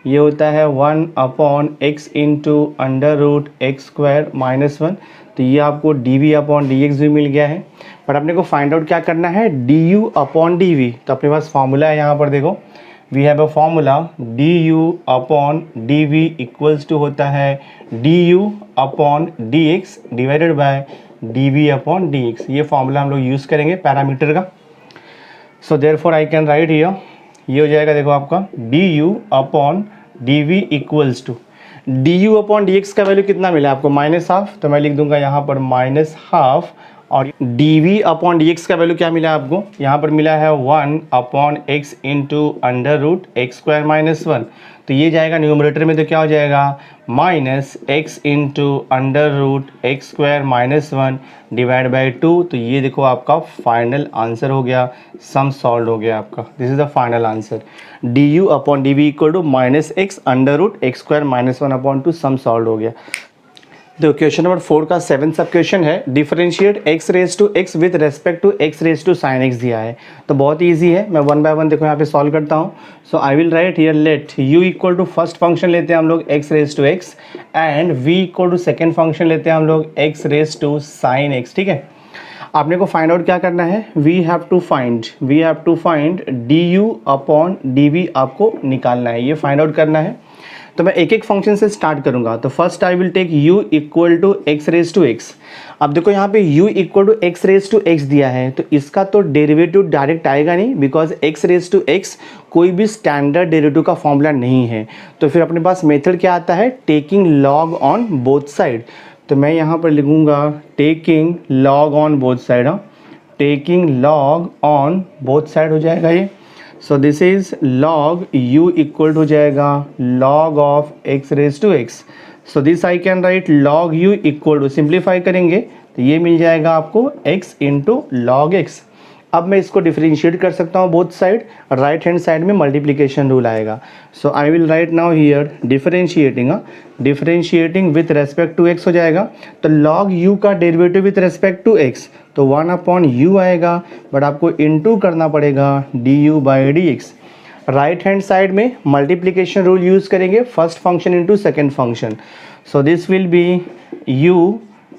ये होता है 1 upon x into under root x square minus 1, तो ये आपको dv अपॉन dx भी मिल गया है। बट अपने को फाइंड आउट क्या करना है, du अपॉन dv, तो अपने पास फॉर्मूला है यहाँ पर देखो, we have a formula du upon dv equals to होता है du upon dx divided by dv upon dx, ये फॉर्मूला हम लोग यूज़ करेंगे पैरामीटर का। So therefore I can write here, ये हो जाएगा देखो आपका du upon dv equals to du upon dx का वैल्यू कितना मिला आपको, माइनस हाफ, तो मैं लिख दूंगा यहाँ पर माइनस हाफ, और dv अपॉन dx का वैल्यू क्या मिला आपको, यहाँ पर मिला है 1 upon x into under root x square minus 1, तो ये जाएगा न्यूमरेटर में, तो क्या हो जाएगा minus x into under root x square minus 1 divide by 2, तो ये देखो आपका फाइनल आंसर हो गया, सम सॉल्व हो गया आपका, this is the final answer, du upon dv equal to minus x under root x square minus 1 upon 2, sum solve हो गया। देखो क्वेश्चन नंबर 4 का 7 सब क्वेश्चन है, differentiate x raise to x with respect to x raise to sine x दिया है, तो बहुत इजी है, मैं वन बाय वन देखो यहाँ पे सॉल्व करता हूँ। So I will write here let u equal to first function लेते हैं हम लोग x raise to x and v equal to second function लेते हैं हम लोग x raise to sine x, ठीक है। आपने को फाइंड आउट क्या करना है, we have to find du upon dv आपको निकालना है, ये फाइंड आउट करना है। तो मैं एक एक फंक्शन से स्टार्ट करूंगा, तो first I will take u equal to x raise to x. अब देखो यहाँ पे u equal to x raise to x दिया है, तो इसका तो डेरिवेटिव डायरेक्ट आएगा नहीं, because x raise to x कोई भी स्टैंडर्ड डेरिवेटिव का फॉर्मूला नहीं है। तो फिर अपने पास मेथड क्या आता है, taking log on both side, तो मैं यहाँ पर लिखूंगा taking log on both side, taking log on both side हो जाएगा ये। So this is log u equal हो जाएगा log of x raise to x, so this I can write log u equal to, simplify करेंगे तो ये मिल जाएगा आपको x इंटू लॉग एक्स। अब मैं इसको डिफरेंशिएट कर सकता हूँ both side, right hand side में मल्टीप्लिकेशन रूल आएगा। So I will write now here differentiating with respect to x हो जाएगा, तो log u का derivative with respect to x, तो 1 अपॉन u आएगा, बट आपको इनटू करना पड़ेगा du by dx। Right hand side में मल्टीप्लिकेशन रूल यूज़ करेंगे, first function into second function, so this will be u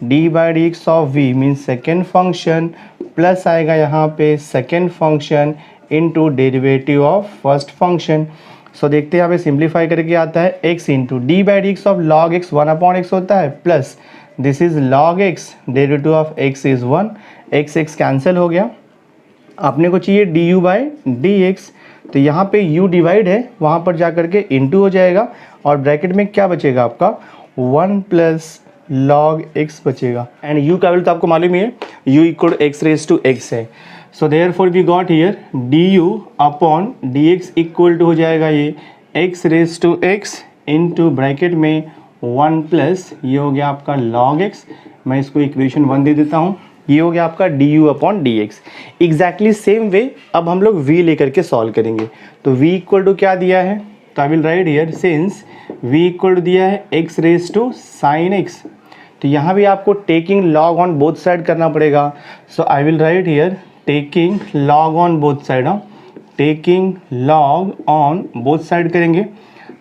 d by dx of v means second function, plus आएगा यहाँ पे second function into derivative of first function. So देखते हैं यहाँ पे सिंप्लीफाई करके आता है x into d by D x of log x 1 upon x होता है, plus this is log x, derivative of x is 1, x cancel हो गया, अपने को चाहिए du बाई dx, तो यहाँ पे u डिवाइड है, वहाँ पर जा करके इंटू हो जाएगा, और ब्रैकेट में क्या बचेगा आपका 1 प्लस log x बचेगा, एंड u का वैल्यू तो आपको मालूम ही है, u equal x raise to x है। So therefore we got here du upon dx equal to हो जाएगा ये x raise to x into bracket में 1 प्लस ये हो गया आपका log x, मैं इसको इक्वेशन 1 दे देता हूँ, ये हो गया आपका du upon dx। Exactly same way अब हम लोग v लेकर के सॉल्व करेंगे, तो v इक्वल टू क्या दिया है, तो I will write here since v equal to दिया है x raise to sine x, तो यहाँ भी आपको taking log on both side करना पड़ेगा। So I will write here taking log on both side, taking log on both side करेंगे,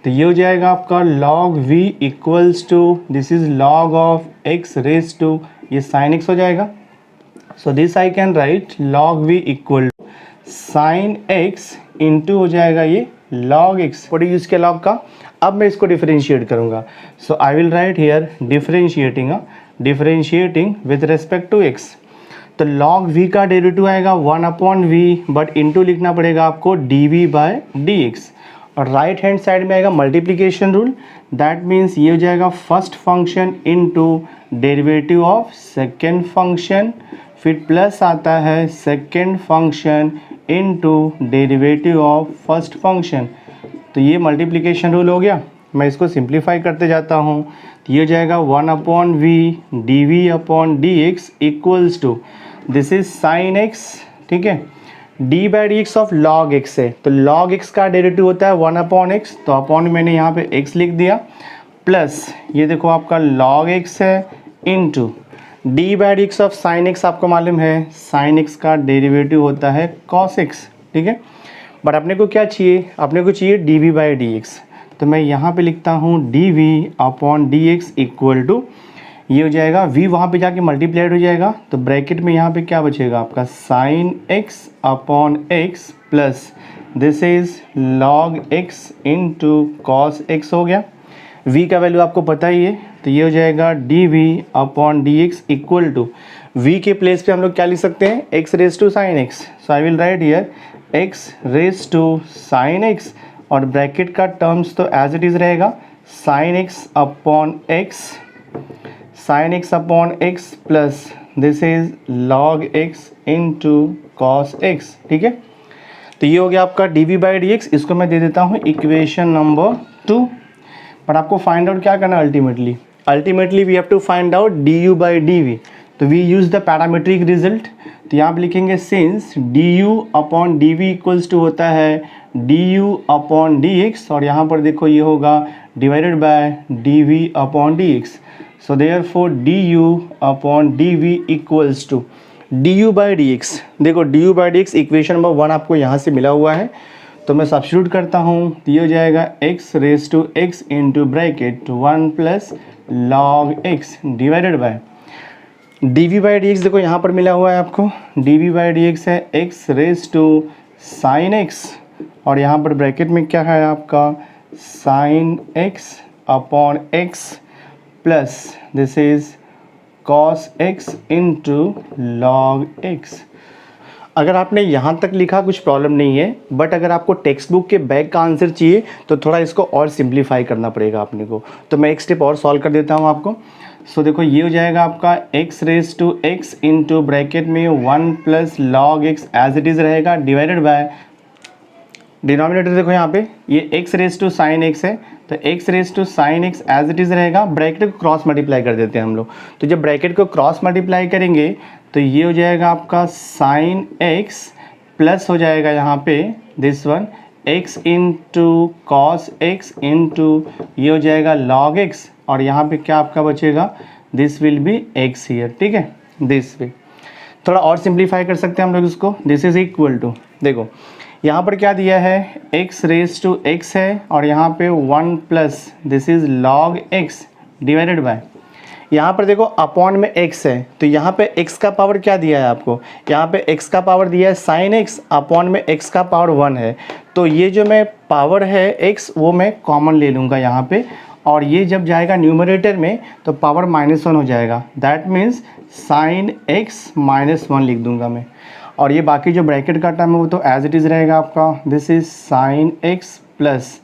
तो ये हो जाएगा आपका log v equals to this is log of x raise to ये sin x हो जाएगा. So this I can write log v equal to sin x into हो जाएगा ये log x. व्हाट यूज किया log का. अब मैं इसको डिफरेंशिएट करूंगा. So I will write here differentiating with respect to x. तो log v का डेरिवेटिव आएगा 1/v बट इंटू लिखना पड़ेगा आपको dv/dx. और राइट हैंड साइड में आएगा मल्टीप्लिकेशन रूल. दैट मीन्स ये हो जाएगा first function into derivative of second function, फिर प्लस आता है second function into derivative of first function. तो ये मल्टीप्लिकेशन रूल हो गया. मैं इसको सिंप्लीफाई करते जाता हूँ. तो ये हो जाएगा 1/v dv/dx equals to this is sine x. ठीक है, d/dx ऑफ log x है. तो log x का डेरिवेटिव होता है 1/x. तो अपॉन मैंने यहाँ पे x लिख दिया प्लस ये देखो आपका log x है into d/dx of sin x. आपको मालूम है sin x का डेरिवेटिव होता है cos x. ठीक है, बट अपने को क्या चाहिए, अपने को चाहिए dv/dx. तो मैं यहाँ पे लिखता हूँ dv/dx इक्वल टू ये हो जाएगा v वहाँ पे जाके मल्टीप्लाइड हो जाएगा. तो ब्रैकेट में यहाँ पे क्या बचेगा आपका sin x/x plus this is log x into cos x हो गया. v का वैल्यू आपको पता ही है. तो ये हो जाएगा dv/dx इक्वल टू v के प्लेस पे हम लोग क्या लिख सकते हैं, x raise to sine x. So I will write here x raise to sine x और ब्रैकेट का टर्म्स तो एज इट इज़ रहेगा sin x upon x plus this is log x into cos x. ठीक है, तो ये हो गया आपका dv/dx. इसको मैं दे देता हूँ इक्वेशन नंबर 2. बट आपको फाइंड आउट क्या करना है, ultimately we have to find out du/dv. तो we use the parametric result. तो यहाँ पे लिखेंगे सिंस du/dv इक्वल्स टू होता है du/dx और यहाँ पर देखो ये होगा divided by dv/dx. So therefore du/dv equals to du/dx. देखो du/dx इक्वेशन नंबर 1 आपको यहाँ से मिला हुआ है. तो मैं सब्स्टिट्यूट करता हूँ. तो ये हो जाएगा x raise to x into bracket 1 plus log x divided by dv/dx. देखो यहाँ पर मिला हुआ है आपको dv/dx है x raise to sine x और यहाँ पर ब्रैकेट में क्या है आपका sine x upon x plus this is cos x into log x. अगर आपने यहाँ तक लिखा कुछ प्रॉब्लम नहीं है, बट अगर आपको टेक्स्ट बुक के बैक का आंसर चाहिए तो थोड़ा इसको और सिंप्लीफाई करना पड़ेगा अपने को. तो मैं एक स्टेप और सॉल्व कर देता हूँ आपको. सो देखो ये हो जाएगा आपका x raise to x into bracket में 1 plus log x as it is रहेगा डिवाइडेड बाय डिनोमिनेटर. देखो यहाँ पे ये x raise to sine x है. तो x raise to sine x as it is रहेगा. ब्रैकेट को क्रॉस मल्टीप्लाई कर देते हैं हम लोग. तो जब ब्रैकेट को क्रॉस मल्टीप्लाई करेंगे तो ये हो जाएगा आपका साइन x प्लस हो जाएगा यहाँ पे this one x into cos x into ये हो जाएगा log x और यहाँ पे क्या आपका बचेगा this will B x here. ठीक है, दिस विल थोड़ा और सिंप्लीफाई कर सकते हैं हम लोग इसको. दिस इज इक्वल टू देखो यहाँ पर क्या दिया है x रेज टू x है और यहाँ पे 1 plus this is log x divided by यहाँ पर देखो अपॉन में x है. तो यहाँ पे x का पावर क्या दिया है आपको, यहाँ पे x का पावर दिया है साइन x अपॉन में x का पावर 1 है. तो ये जो मैं पावर है x वो मैं कॉमन ले लूँगा यहाँ पे और ये जब जाएगा न्यूमरेटर में तो पावर -1 हो जाएगा. दैट मीन्स साइन x -1 लिख दूँगा मैं. और ये बाकी जो ब्रैकेट का टर्म है वो तो एज इट इज़ रहेगा आपका this is sine x plus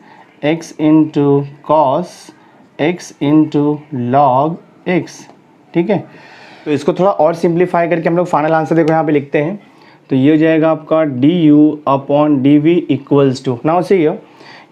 x into cos x into log x. ठीक है, तो इसको थोड़ा और सिंप्लीफाई करके हम लोग फाइनल आंसर देखो यहाँ पे लिखते हैं. तो ये हो जाएगा आपका du/dv equals to now see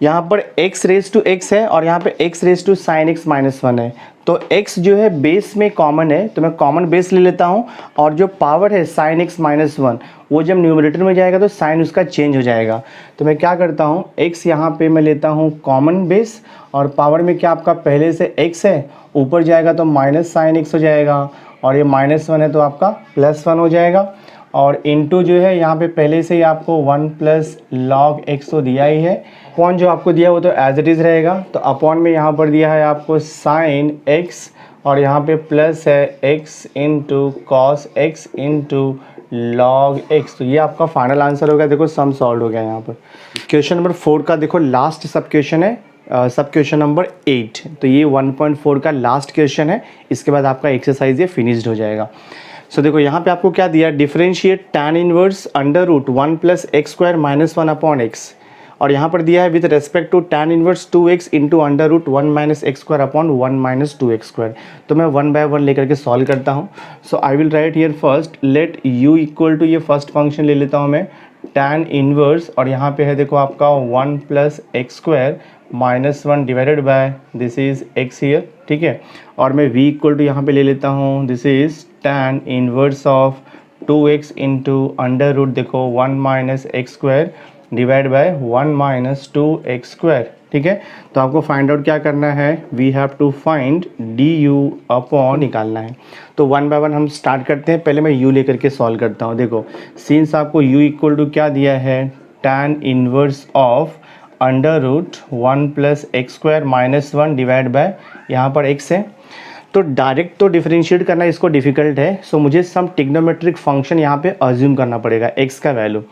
यहाँ पर x रेज टू x है और यहाँ पे x raise to sine x -1 है. तो x जो है बेस में कॉमन है तो मैं कॉमन बेस ले लेता हूँ और जो पावर है साइन x -1 वो जब न्यूमरेटर में जाएगा तो साइन उसका चेंज हो जाएगा. तो मैं क्या करता हूँ x यहाँ पे मैं लेता हूँ कॉमन बेस और पावर में क्या आपका पहले से x है ऊपर जाएगा तो माइनस साइन x हो जाएगा और ये -1 है तो आपका +1 हो जाएगा. और इनटू जो है यहाँ पे पहले से ही आपको 1 प्लस लॉग एक्स तो दिया ही है, अपॉन जो आपको दिया वो तो एज इट इज़ रहेगा। तो अपॉन में यहाँ पर दिया है आपको साइन एक्स और यहाँ पे प्लस है x into cos x into log x. तो ये आपका फाइनल आंसर होगा। देखो सम सॉल्व हो गया यहाँ पर। क्वेश्चन नंबर 4 का देखो लास्ट सब क्वेश्चन है, सब क्वेश्चन नंबर 8। तो ये 1.4 का लास्ट क्वेश्चन है, इसके बाद आपका एक्सरसाइज ये फिनिश्ड हो जाएगा। सो देखो यहाँ पे आपको क्या दिया, differentiate tan inverse under root 1 plus x square minus 1 upon x, और यहाँ पर दिया है with respect to tan inverse 2x into under root 1 minus x square upon 1 minus 2x square. तो मैं 1 बाय 1 लेकर के सॉल्व करता हूँ। So I will write here first let u equal to, ये फर्स्ट फंक्शन ले लेता हूँ मैं, tan इनवर्स, और यहाँ पे है देखो आपका 1 plus x square minus 1 divided by this is x here, ठीक है। और मैं v इक्वल टू यहाँ पे ले लेता हूँ, this is tan inverse of 2x into under root देखो 1 minus x square divide by 1 minus 2x square, ठीक है। तो आपको फाइंड आउट क्या करना है, we have to find du upon निकालना है। तो 1 बाय 1 हम स्टार्ट करते हैं। पहले मैं u लेकर के सॉल्व करता हूँ। देखो सिंस आपको u इक्वल टू क्या दिया है, tan inverse of under root 1 plus x square minus 1 divide by यहाँ पर x है, तो डायरेक्ट तो डिफरेंशिएट करना इसको डिफिकल्ट है। सो मुझे सम ट्रिग्नोमेट्रिक फंक्शन यहाँ पे अज्यूम करना पड़ेगा x का वैल्यू।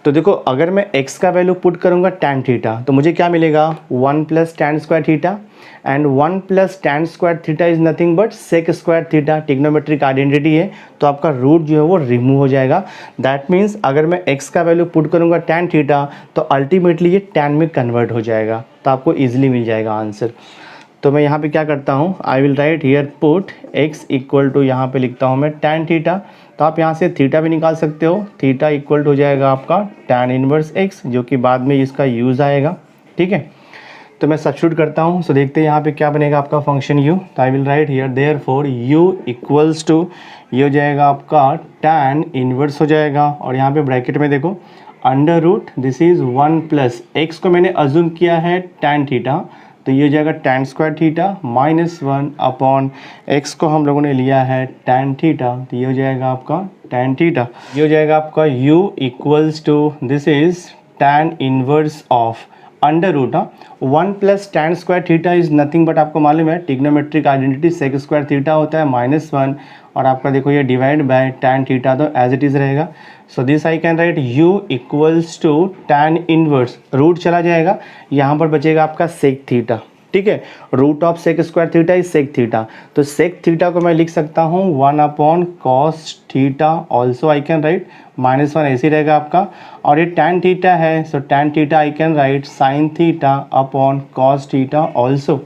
तो देखो अगर मैं x का वैल्यू पुट करूँगा tan थीटा, तो मुझे क्या मिलेगा, 1 plus tan square theta, and 1 plus tan square theta is nothing but sec square theta, trigonometric identity है। तो आपका रूट जो है वो रिमूव हो जाएगा। दैट मीन्स अगर मैं x का वैल्यू पुट करूँगा tan थीटा, तो अल्टीमेटली ये tan में कन्वर्ट हो जाएगा, तो आपको ईजिली मिल जाएगा आंसर। तो मैं यहाँ पे क्या करता हूँ, I will write here put x equal to, यहाँ पे लिखता हूँ मैं tan थीटा। तो आप यहाँ से थीटा भी निकाल सकते हो, थीटा इक्वल टू हो जाएगा आपका tan इनवर्स x, जो कि बाद में इसका यूज़ आएगा, ठीक है। तो मैं सब्स्टिट्यूट करता हूँ। सो देखते हैं यहाँ पे क्या बनेगा आपका फंक्शन u। तो I will write here therefore u equals to, ये हो जाएगा आपका tan इनवर्स हो जाएगा, और यहाँ पे ब्रैकेट में देखो under root this is 1 plus x को मैंने अज्यूम किया है tan थीटा, तो ये हो जाएगा tan square theta minus 1 upon x को हम लोगों ने लिया है tan थीटा, तो ये हो जाएगा आपका tan थीटा। ये हो जाएगा आपका u equals to this is tan inverse of under root 1 plus tan square theta is nothing but, आपको मालूम है trigonometric identity sec square theta होता है माइनस 1, और आपका देखो ये डिवाइड बाय tan थीटा, तो एज इट इज़ रहेगा। So this I can write u equals to tan inverse, root चला जाएगा, यहाँ पर बचेगा आपका सेक थीटा, ठीक है। Root of sec square theta is sec theta, तो सेक थीटा को मैं लिख सकता हूँ 1 upon cos theta, also I can write minus 1 ऐसे रहेगा आपका, और ये tan थीटा है, सो tan theta I can write sine theta upon cos theta also.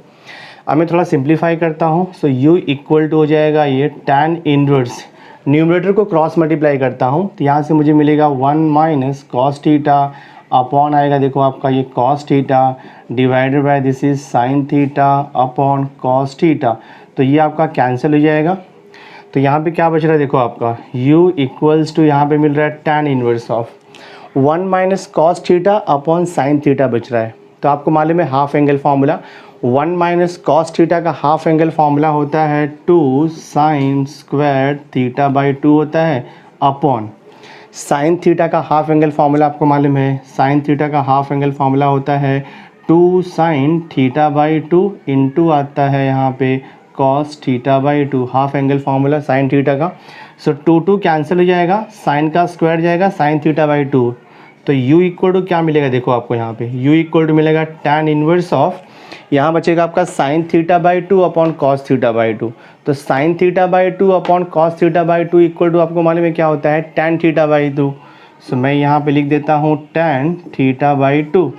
अब मैं थोड़ा सिंप्लीफाई करता हूँ। सो u इक्वल टू हो जाएगा ये tan इनवर्स, न्यूमरेटर को क्रॉस मल्टीप्लाई करता हूँ, तो यहाँ से मुझे मिलेगा 1 माइनस कॉस थीटा अपॉन आएगा देखो आपका ये cos theta divided by this is sign theta upon cos theta. तो ये आपका कैंसिल हो जाएगा। तो यहाँ पे क्या बच रहा है देखो आपका u इक्वल्स टू, यहाँ पे मिल रहा है tan inverse of 1 minus cos theta upon sine theta बच रहा है। तो आपको मालूम है half angle formula, 1 minus cos theta का हाफ एंगल फार्मूला होता है 2 साइन स्क्वायर थीटा बाई 2 होता है, अपॉन साइन थीटा का हाफ एंगल फार्मूला आपको मालूम है, साइन थीटा का हाफ एंगल फार्मूला होता है 2 साइन थीटा बाई 2 इंटू आता है यहाँ पे cos theta by 2, half angle formula sine theta का। सो 2 कैंसिल हो जाएगा, साइन का स्क्वायर जाएगा साइन थीटा बाई 2, तो u इक्वल टू क्या मिलेगा देखो आपको यहाँ पे u इक्वल टू मिलेगा tan इनवर्स ऑफ, यहाँ बचेगा आपका sine theta by 2 upon cos theta by 2। तो sine theta by 2 upon cos theta by 2 equal to आपको मालूम है क्या होता है tan थीटा बाई 2। सो मैं यहाँ पे लिख देता हूँ tan theta by 2।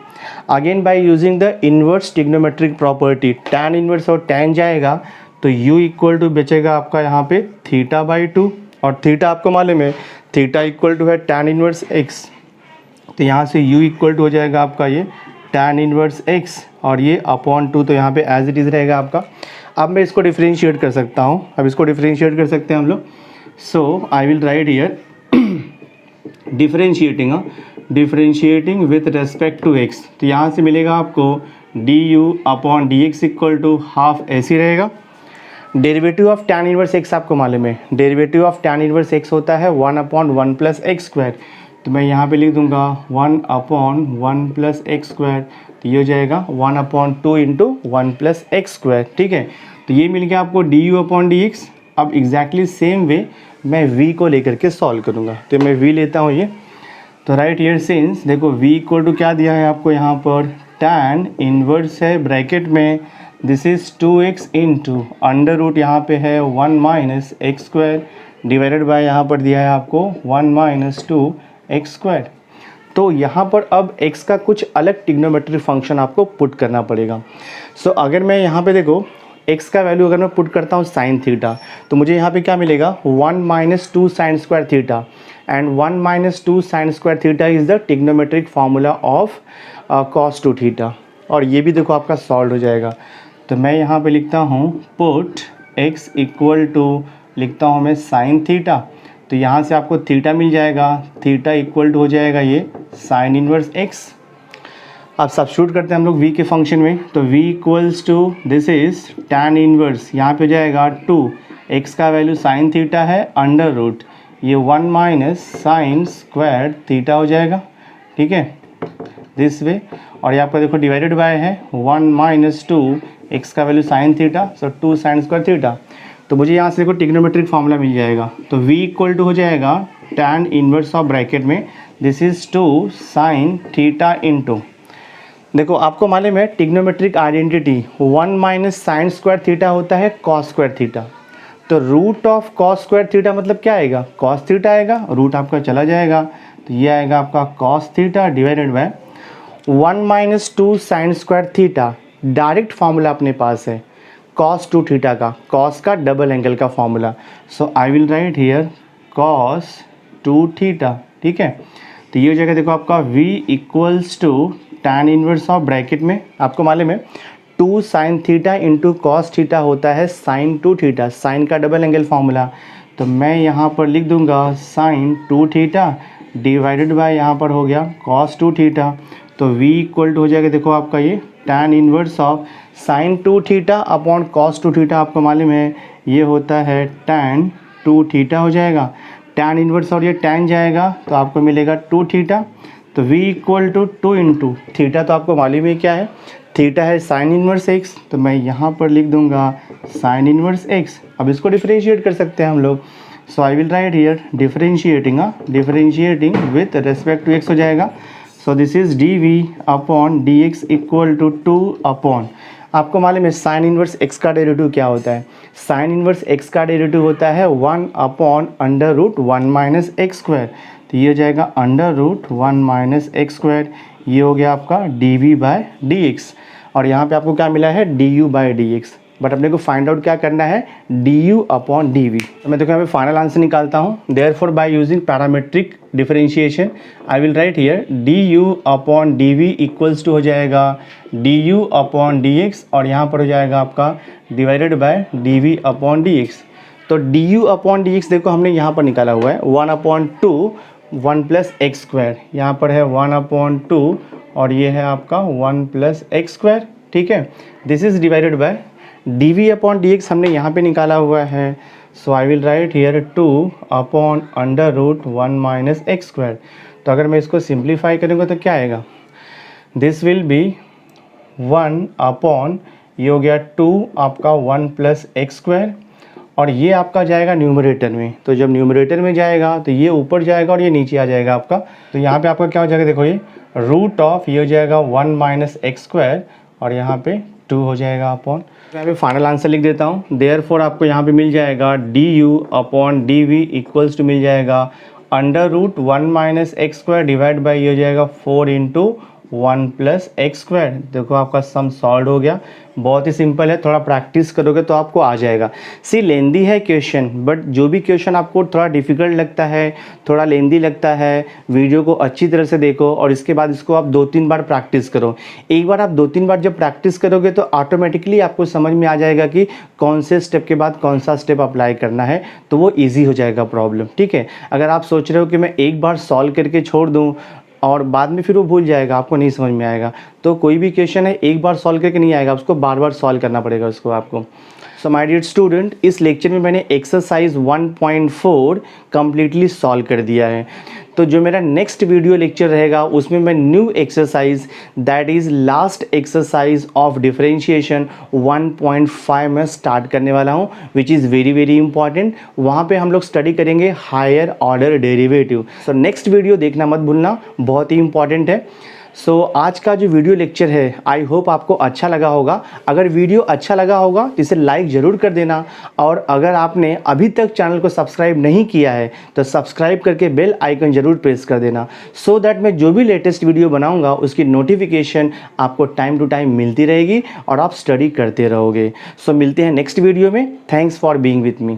Again bye using the inverse trigonometric property, tan inverse और tan जाएगा, तो u इक्वल टू बचेगा आपका यहाँ पे थीटा बाई 2, और थीटा आपको मालूम है थीटा इक्वल टू है tan इनवर्स x। तो यहाँ से u इक्वल टू हो जाएगा आपका ये tan इनवर्स x, और ये अपॉन 2, तो यहाँ पे एज इट इज़ रहेगा आपका। अब मैं इसको डिफरेंशिएट कर सकता हूँ, अब इसको डिफरेंशिएट कर सकते हैं हम लोग। So I will write here differentiating with respect to x। तो यहाँ से मिलेगा आपको du upon dx equal to half ऐसे रहेगा, derivative of tan inverse x आपको मालूम है, derivative of tan inverse x होता है 1/1 प्लस एक्स स्क्वायर। तो मैं यहाँ पे लिख दूंगा 1/1 प्लस एक्स स्क्वायर, तो ये हो जाएगा 1/2 इंटू 1 प्लस एक्स स्क्वायर। ठीक है, तो ये मिल गया आपको du/dx। अब एग्जैक्टली सेम वे मैं v को लेकर के सॉल्व करूँगा, तो मैं v लेता हूँ ये। तो राइट हियर सिंस देखो v इक्वल टू क्या दिया है आपको यहाँ पर, tan इनवर्स है ब्रैकेट में, this is 2x into under root यहाँ पे है 1 minus x square divided by यहाँ पर दिया है आपको 1 माइनस 2 एक्स स्क्वायर। तो यहाँ पर अब x का कुछ अलग ट्रिग्नोमेट्रिक फंक्शन आपको पुट करना पड़ेगा। सो अगर मैं यहाँ पे देखो x का वैल्यू अगर मैं पुट करता हूँ साइन थीटा, तो मुझे यहाँ पे क्या मिलेगा 1 minus 2 sine square theta, and 1 minus 2 sine square theta is the trigonometric formula of cos 2 theta. और ये भी देखो आपका सॉल्व हो जाएगा। तो मैं यहाँ पे लिखता हूँ पुट x इक्वल टू, लिखता हूँ मैं साइन थीटा, तो यहाँ से आपको थीटा मिल जाएगा, थीटा इक्वल टू हो जाएगा ये साइन इनवर्स x। अब सब्स्टिट्यूट करते हैं हम लोग v के फंक्शन में, तो v equals to this is tan inverse, यहाँ पे हो जाएगा 2, x का वैल्यू साइन थीटा है अंडर रूट ये 1 माइनस साइन स्क्वायर थीटा हो जाएगा। ठीक है, दिस वे। और यहाँ पर देखो डिवाइडेड बाय है 1 माइनस 2, x का वैल्यू साइन थीटा, सो 2 साइन स्क्वायर थीटा। तो मुझे यहाँ से देखो ट्रिग्नोमेट्रिक फार्मूला मिल जाएगा, तो v इक्वल टू हो जाएगा tan इनवर्स ऑफ ब्रैकेट में this is 2 sine theta into, देखो आपको मालूम है trigonometric identity 1 minus sine square theta होता है कॉस स्क्वायर थीटा। तो root of cos square theta मतलब क्या आएगा, कॉस थीटा आएगा, रूट आपका चला जाएगा, तो ये आएगा आपका cos theta divided by 1 minus 2 sine square theta. Direct formula अपने पास है कॉस 2 थीटा का, कॉस का डबल एंगल का formula. So I will write here cos 2 theta. ठीक है, तो ये हो जाएगा देखो आपका v equals to tan inverse of bracket में आपको मालूम है 2 sine theta into cos theta होता है साइन 2 थीटा, साइन का डबल एंगल फार्मूला। तो मैं यहाँ पर लिख दूंगा साइन 2 थीटा डिवाइडेड बाय यहाँ पर हो गया कॉस 2 थीटा। तो v इक्वल टू हो जाएगा देखो आपका ये tan inverse of sine 2 theta upon cos 2 theta, आपको मालूम है ये होता है tan 2 थीटा हो जाएगा। tan इनवर्स और ये tan जाएगा तो आपको मिलेगा 2 थीटा। तो v equal to 2 into theta, तो आपको मालूम है क्या है, थीटा है साइन इनवर्स x, तो मैं यहाँ पर लिख दूंगा साइन इनवर्स x। अब इसको डिफरेंशिएट कर सकते हैं हम लोग, so I will write here differentiating, differentiating with respect to x हो जाएगा। So this is dv upon dx equal to 2 upon, आपको मालूम है साइन इनवर्स x का डेरिवेटिव क्या होता है, साइन इनवर्स x का डेरिवेटिव होता है 1 upon under root 1 minus x square. तो ये हो जाएगा under root 1 minus x square, ये हो गया आपका dv बाय dx। और यहाँ पे आपको क्या मिला है du बाय dx, बट अपने को फाइंड आउट क्या करना है du अपॉन dv। तो मैं देखो यहाँ पे फाइनल आंसर निकालता हूँ, therefore by using parametric differentiation I will write here du upon dv equals to हो जाएगा du अपॉन dx, और यहाँ पर हो जाएगा आपका divided by dv upon dx। तो du अपॉन dx देखो हमने यहाँ पर निकाला हुआ है 1/2 1 प्लस एक्स स्क्वायर, यहाँ पर है 1/2 और ये है आपका 1 प्लस एक्स स्क्वायर। ठीक है, this is divided by dv upon dx हमने यहाँ पे निकाला हुआ है, so I will write here 2 upon under root 1 minus x square. तो अगर मैं इसको सिंप्लीफाई करूँगा तो क्या आएगा, दिस विल बी 1 अपॉन, ये हो गया 2 आपका 1 प्लस एक्स स्क्वायर, और ये आपका जाएगा न्यूमरेटर में। तो जब न्यूमरेटर में जाएगा तो ये ऊपर जाएगा और ये नीचे आ जाएगा आपका। तो यहाँ पे आपका क्या हो जाएगा, देखो ये रूट ऑफ, ये हो जाएगा 1 माइनस एक्स स्क्वायर और यहाँ पे 2 हो जाएगा अपॉन। यहाँ पे फाइनल आंसर लिख देता हूँ, देयरफॉर आपको यहाँ पे मिल जाएगा du upon dv equals to मिल जाएगा under root 1 minus x square divide by ये हो जाएगा 4 इंटू 1 प्लस एक्स स्क्वायर। देखो आपका सम सॉल्व हो गया, बहुत ही सिंपल है, थोड़ा प्रैक्टिस करोगे तो आपको आ जाएगा। सी लेंदी है क्वेश्चन, बट जो भी क्वेश्चन आपको थोड़ा डिफिकल्ट लगता है, थोड़ा लेंदी लगता है, वीडियो को अच्छी तरह से देखो और इसके बाद इसको आप 2-3 बार प्रैक्टिस करो। एक बार आप 2-3 बार जब प्रैक्टिस करोगे तो ऑटोमेटिकली आपको समझ में आ जाएगा कि कौन से स्टेप के बाद कौन सा स्टेप अप्लाई करना है, तो वो ईजी हो जाएगा प्रॉब्लम। ठीक है, अगर आप सोच रहे हो कि मैं एक बार सॉल्व करके छोड़ दूँ और बाद में फिर वो भूल जाएगा, आपको नहीं समझ में आएगा, तो कोई भी क्वेश्चन है एक बार सॉल्व करके नहीं आएगा, उसको बार बार सॉल्व करना पड़ेगा उसको आपको। सो माय डियर स्टूडेंट, इस लेक्चर में मैंने एक्सरसाइज 1.4 कम्प्लीटली सॉल्व कर दिया है। तो जो मेरा नेक्स्ट वीडियो लेक्चर रहेगा उसमें मैं new exercise that is last exercise of differentiation 1.5 में स्टार्ट करने वाला हूँ, which is very very important. वहाँ पे हम लोग स्टडी करेंगे higher order derivative. So next video देखना मत भूलना, बहुत ही इंपॉर्टेंट है। सो आज का जो वीडियो लेक्चर है आई होप आपको अच्छा लगा होगा। अगर वीडियो अच्छा लगा होगा तो इसे लाइक ज़रूर कर देना, और अगर आपने अभी तक चैनल को सब्सक्राइब नहीं किया है तो सब्सक्राइब करके बेल आइकन ज़रूर प्रेस कर देना, सो दैट मैं जो भी लेटेस्ट वीडियो बनाऊंगा उसकी नोटिफिकेशन आपको टाइम टू टाइम मिलती रहेगी और आप स्टडी करते रहोगे। सो मिलते हैं नेक्स्ट वीडियो में। Thanks for being with me.